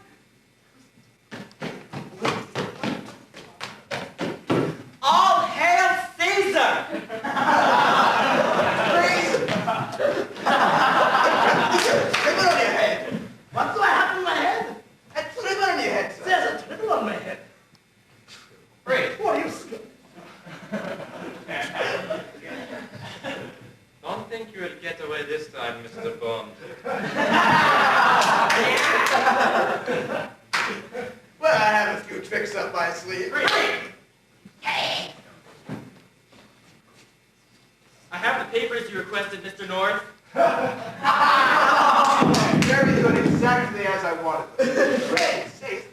All hail Caesar! Freeze! Ribbon on your head. What do I have in my head? That's a ribbon on your head, sir. There's a twiddle on my head. Freeze. What are you scared? Don't think you will get away this time, Mr. Bond. Well, I have a few tricks up my sleeve. I have the papers you requested, Mr. North. Very good, exactly as I wanted them. Great, say.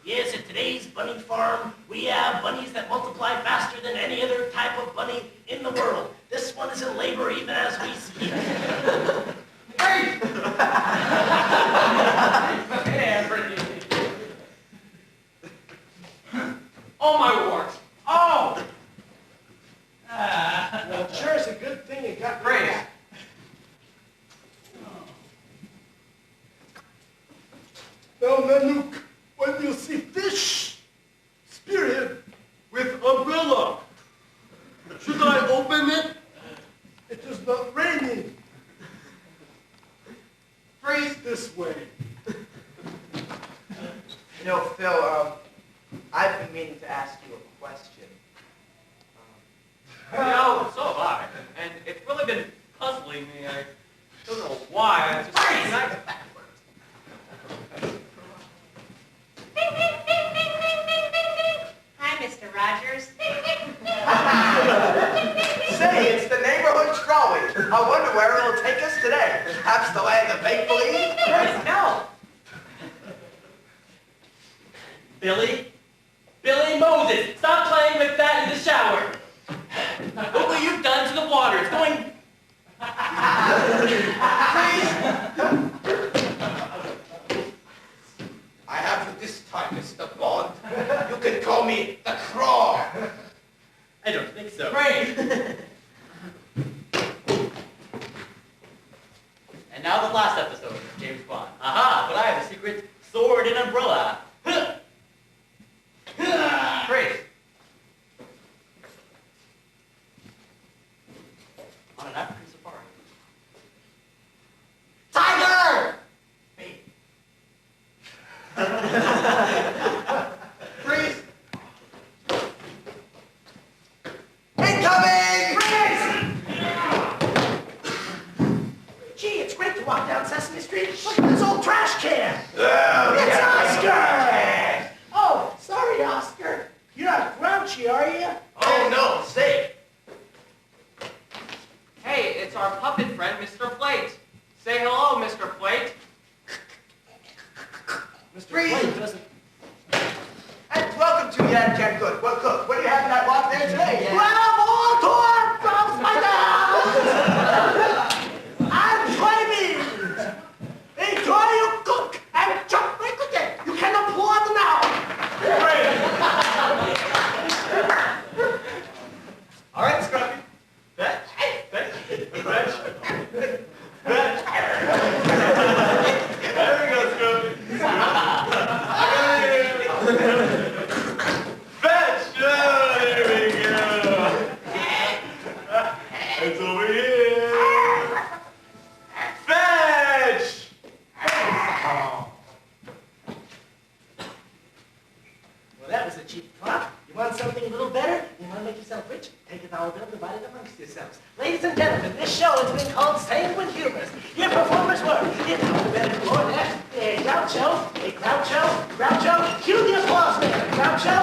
Yes, at today's bunny farm, we have bunnies that multiply faster than any other type of bunny in the world. This one is in labor even as we speak. Hey! Oh, my warts. Oh! Well, sure, it's a good thing you got Freeze. back. Now, Nanook, when you see fish, spearhead with umbrella, should I open it? It is not raining. Freeze this way. You know, Phil, I've been meaning to ask you a question. You know, believe me. I don't know why. I just Hi, Mr. Rogers. Say, it's the neighborhood trolley. I wonder where it'll take us today. Perhaps the land of make-believe? No. Billy Moses, stop playing with that in the shower. Look what you've done to the water. It's going... I have you this time, Mr. Bond. You can call me the Craw. I don't think so. Great. And now the last episode of James Bond. Aha, but I have a secret sword and umbrella. Great. On an African safari. Tiger! Freeze! Incoming! Gee, it's great to walk down Sesame Street. Look at this old trash can. Oh, It's yeah. Oscar! Oh, sorry, Oscar. You're not grouchy, are you? Oh, no, stay. Hey, it's our puppet friend, Mr. Plate. Say hello, Mr. Plate. Freeze! And welcome to Yan Can Cook. What cook? What do you have in that walk there today? Bravo to our from I'm claiming. Enjoy your cook and jump like a dick. You can applaud now. All right, Scruffy. Fetch. Fetch. There we go, Scruffy. Fetch! Oh, there we go. It's over here. Fetch! Well, that was a cheap plot. You want something a little better? You want to make yourself rich? Take a dollar bill, divide it amongst yourselves. Ladies and gentlemen, this show has been called Sanguine Humours. Your performers were in alphabetical order. Groucho, Groucho, cue the applause man. Groucho,